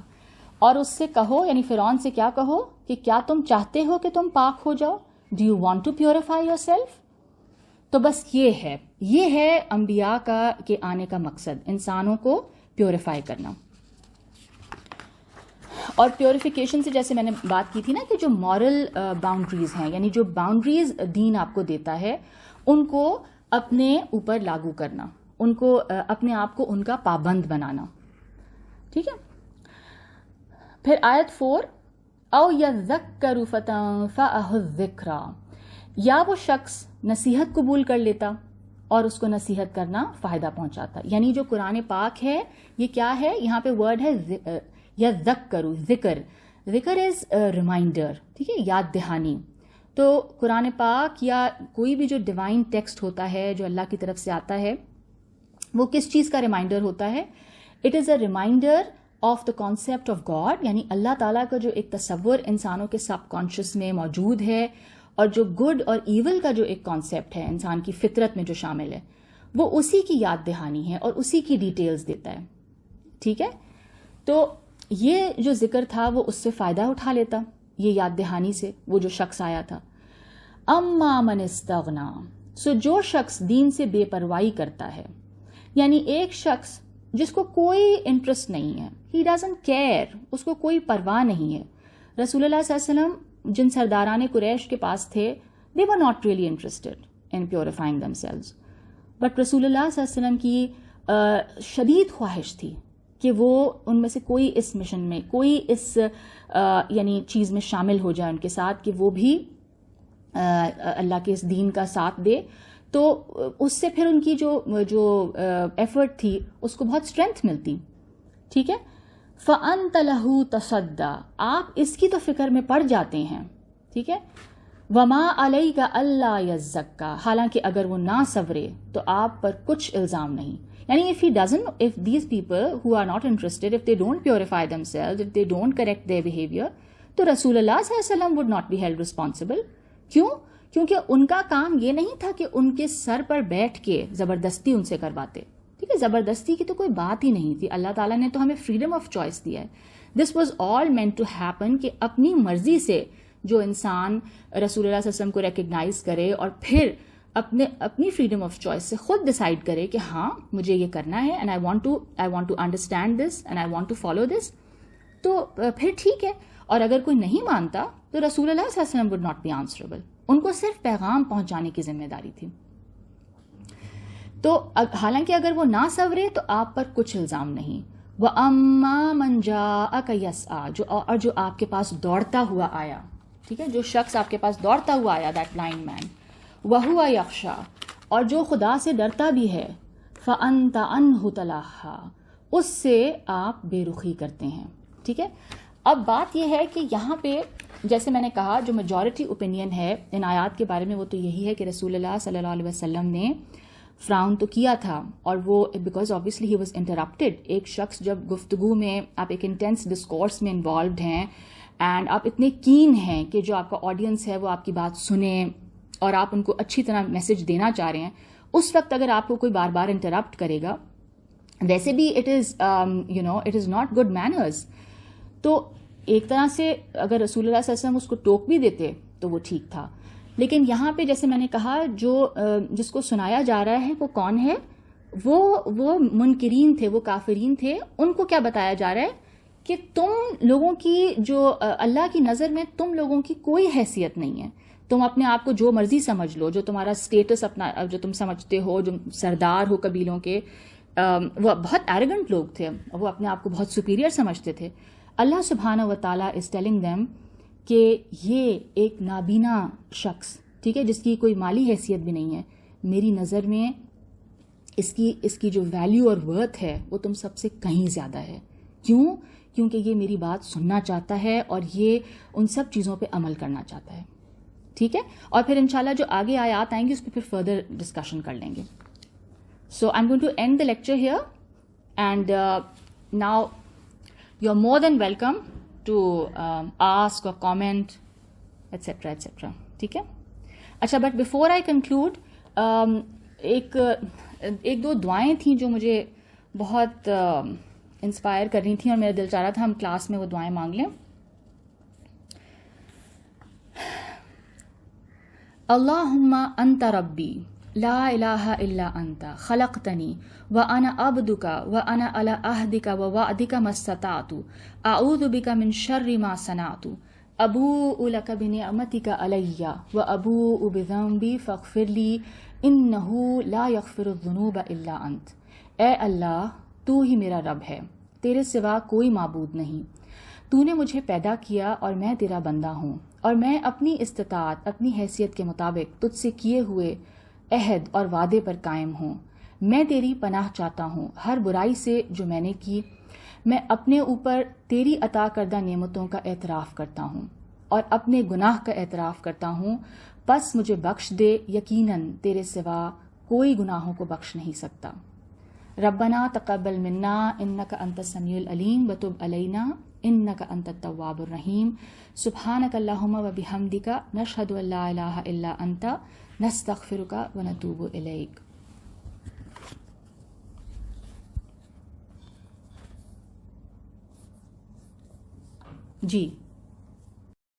اور اس سے کہو، یعنی فرعون سے کیا کہو کہ کیا تم چاہتے ہو کہ تم پاک ہو جاؤ؟ Do you want to purify yourself? تو بس یہ ہے انبیاء کے آنے کا مقصد، انسانوں کو پیوریفائی کرنا. اور پیوریفیکیشن سے جیسے میں نے بات کی تھی نا کہ جو مورل باؤنڈریز ہیں، یعنی جو باؤنڈریز دین آپ کو دیتا ہے ان کو اپنے اوپر لاگو کرنا، ان کو اپنے آپ کو ان کا پابند بنانا. ٹھیک ہے، پھر آیت 4، او یذکر فتنفعہ الذکریٰ، یا وہ شخص نصیحت قبول کر لیتا اور اس کو نصیحت کرنا فائدہ پہنچاتا. یعنی جو قرآن پاک ہے یہ کیا ہے؟ یہاں پہ ورڈ ہے یذکروا، ذکر از ریمائنڈر. ٹھیک ہے، یاد دہانی. تو قرآن پاک یا کوئی بھی جو ڈیوائن ٹیکسٹ ہوتا ہے جو اللہ کی طرف سے آتا ہے وہ کس چیز کا ریمائنڈر ہوتا ہے؟ It is a reminder of the concept of God, یعنی اللہ تعالیٰ کا جو ایک تصور انسانوں کے سب کانشیس میں موجود ہے، اور جو گڈ اور ایول کا جو ایک کانسیپٹ ہے انسان کی فطرت میں جو شامل ہے، وہ اسی کی یاد دہانی ہے اور اسی کی ڈیٹیلز دیتا ہے. ٹھیک ہے، تو یہ جو ذکر تھا وہ اس سے فائدہ اٹھا لیتا، یہ یاد دہانی سے، وہ جو شخص آیا تھا. اما من استغنا، سو جو شخص دین سے بے پرواہی کرتا ہے، یعنی ایک شخص جس کو کوئی انٹرسٹ نہیں ہے، ہی ڈزنٹ کیئر، اس کو کوئی پرواہ نہیں ہے. رسول اللہ صلی اللہ علیہ وسلم جن سرداران قریش کے پاس تھے، they were not really interested in purifying themselves. But رسول اللہ صلی اللہ علیہ وسلم کی شدید خواہش تھی کہ وہ ان میں سے کوئی اس مشن میں، کوئی اس یعنی چیز میں شامل ہو جائے ان کے ساتھ، کہ وہ بھی اللہ کے اس دین کا ساتھ دے. تو اس سے پھر ان کی جو ایفرٹ تھی اس کو بہت اسٹرینتھ ملتی. ٹھیک ہے، فَأَنْتَ لَهُ تَصَدَّى، آپ اس کی تو فکر میں پڑ جاتے ہیں. ٹھیک ہے، وَمَا عَلَيْكَ أَلَّا يَزَّكَّى، حالانکہ اگر وہ نہ سورے تو آپ پر کچھ الزام نہیں. یعنی if these people who are not interested, if they don't purify themselves, if they don't correct their behavior, تو رسول اللہ صلی اللہ علیہ وسلم would not be held responsible. کیوں؟ کیونکہ ان کا کام یہ نہیں تھا کہ ان کے سر پر بیٹھ کے زبردستی ان سے کرواتے. ٹھیک ہے، زبردستی کی تو کوئی بات ہی نہیں تھی. اللہ تعالیٰ نے تو ہمیں فریڈم آف چوائس دیا ہے. This was all meant to happen, کہ اپنی مرضی سے جو انسان رسول اللہ صلی اللہ علیہ وسلم کو ریکگنائز کرے اور پھر اپنی فریڈم آف چوائس سے خود ڈیسائیڈ کرے کہ ہاں مجھے یہ کرنا ہے، and I want to understand this and I want to follow this, تو پھر ٹھیک ہے. اور اگر کوئی نہیں مانتا تو رسول اللہ صلی اللہ علیہ وسلم وڈ ناٹ بی آنسربل. ان کو صرف پیغام پہنچانے کی ذمہ داری تھی. تو حالانکہ اگر وہ نہ سورے تو آپ پر کچھ الزام نہیں. وَأَمَّا مَنْ جَاءَكَ يَسْعَىٰ، اور جو آپ کے پاس دوڑتا ہوا آیا. ٹھیک ہے، جو شخص آپ کے پاس دوڑتا ہوا آیا، دیٹ بلائنڈ مین، وَهُوَ يَخْشَىٰ، اور جو خدا سے ڈرتا بھی ہے، فَأَنْتَ عَنْهُ تَلَهَّىٰ، اس سے آپ بے رخی کرتے ہیں. ٹھیک ہے، اب بات یہ ہے کہ یہاں پہ جیسے میں نے کہا جو میجورٹی اوپینین ہے ان آیات کے بارے میں وہ تو یہی ہے کہ رسول اللہ صلی اللہ علیہ وسلم نے فراؤن تو کیا تھا، اور وہ because obviously he was interrupted. ایک شخص جب گفتگو میں آپ ایک انٹینس ڈسکورس میں انوالوڈ ہیں اینڈ آپ اتنے کین ہیں کہ جو آپ کا آڈینس ہے وہ آپ کی بات سنیں اور آپ ان کو اچھی طرح میسج دینا چاہ رہے ہیں، اس وقت اگر آپ کو کوئی بار بار انٹرپٹ کرے گا، ویسے بھی it is not good manners. تو ایک طرح سے اگر رسول اللہ صلی اللہ علیہ وسلم اس کو ٹوک بھی دیتے تو وہ ٹھیک تھا. لیکن یہاں پہ جیسے میں نے کہا جس کو سنایا جا رہا ہے وہ کون ہے؟ وہ منکرین تھے، وہ کافرین تھے. ان کو کیا بتایا جا رہا ہے کہ تم لوگوں کی جو اللہ کی نظر میں تم لوگوں کی کوئی حیثیت نہیں ہے، تم اپنے آپ کو جو مرضی سمجھ لو, جو تمہارا اسٹیٹس اپنا جو تم سمجھتے ہو, جو سردار ہو قبیلوں کے, وہ بہت ایروگنٹ لوگ تھے, وہ اپنے آپ کو بہت سپیریئر سمجھتے تھے. اللہ سبحانہ و تعالیٰ از ٹیلنگ دیم کہ یہ ایک نابینا شخص, ٹھیک ہے, جس کی کوئی مالی حیثیت بھی نہیں ہے, میری نظر میں اس کی جو ویلیو اور ورتھ ہے وہ تم سب سے کہیں زیادہ ہے. کیوں؟ کیونکہ یہ میری بات سننا چاہتا ہے اور یہ ان سب چیزوں پہ عمل کرنا چاہتا ہے. ٹھیک ہے, اور پھر انشاءاللہ جو آگے آیات آئیں گی اس پہ پھر فردر ڈسکشن کر لیں گے. So I am going to end the lecture here and now you are more than welcome to ask or comment etcetera etcetera. ٹھیک ہے, اچھا, بٹ بفور آئی کنکلوڈ ایک دو دعائیں تھیں جو مجھے بہت انسپائر کر رہی تھیں اور میرا دل چاہ رہا تھا ہم کلاس میں وہ دعائیں مانگ لیں. اللہم انت ربی لا الہ الا انت خلقتنی وانا عبدک وانا علی عہدک ووعدک ما استطعت اعوذ بک من شر ما صنعت ابوء لک بنعمتک علی وابوء بذنبی فاغفر لی انہ لا یغفر الذنوب الا انت. اے اللہ, تو ہی میرا رب ہے, تیرے سوا کوئی معبود نہیں. تو نے مجھے پیدا کیا اور میں تیرا بندہ ہوں, اور میں اپنی استطاعت اپنی حیثیت کے مطابق تجھ سے کیے ہوئے عہد اور وعدے پر قائم ہوں. میں تیری پناہ چاہتا ہوں ہر برائی سے جو میں نے کی. میں اپنے اوپر تیری عطا کردہ نعمتوں کا اعتراف کرتا ہوں اور اپنے گناہ کا اعتراف کرتا ہوں, پس مجھے بخش دے, یقیناً تیرے سوا کوئی گناہوں کو بخش نہیں سکتا. ربنا تقبل منا انک انت السمیع العلیم وتب علینا انک انت التواب الرحیم. سبحانک اللہم وبحمدک نشہد ان لا الہ الا انت نستغفرک ونتوب الیک. جی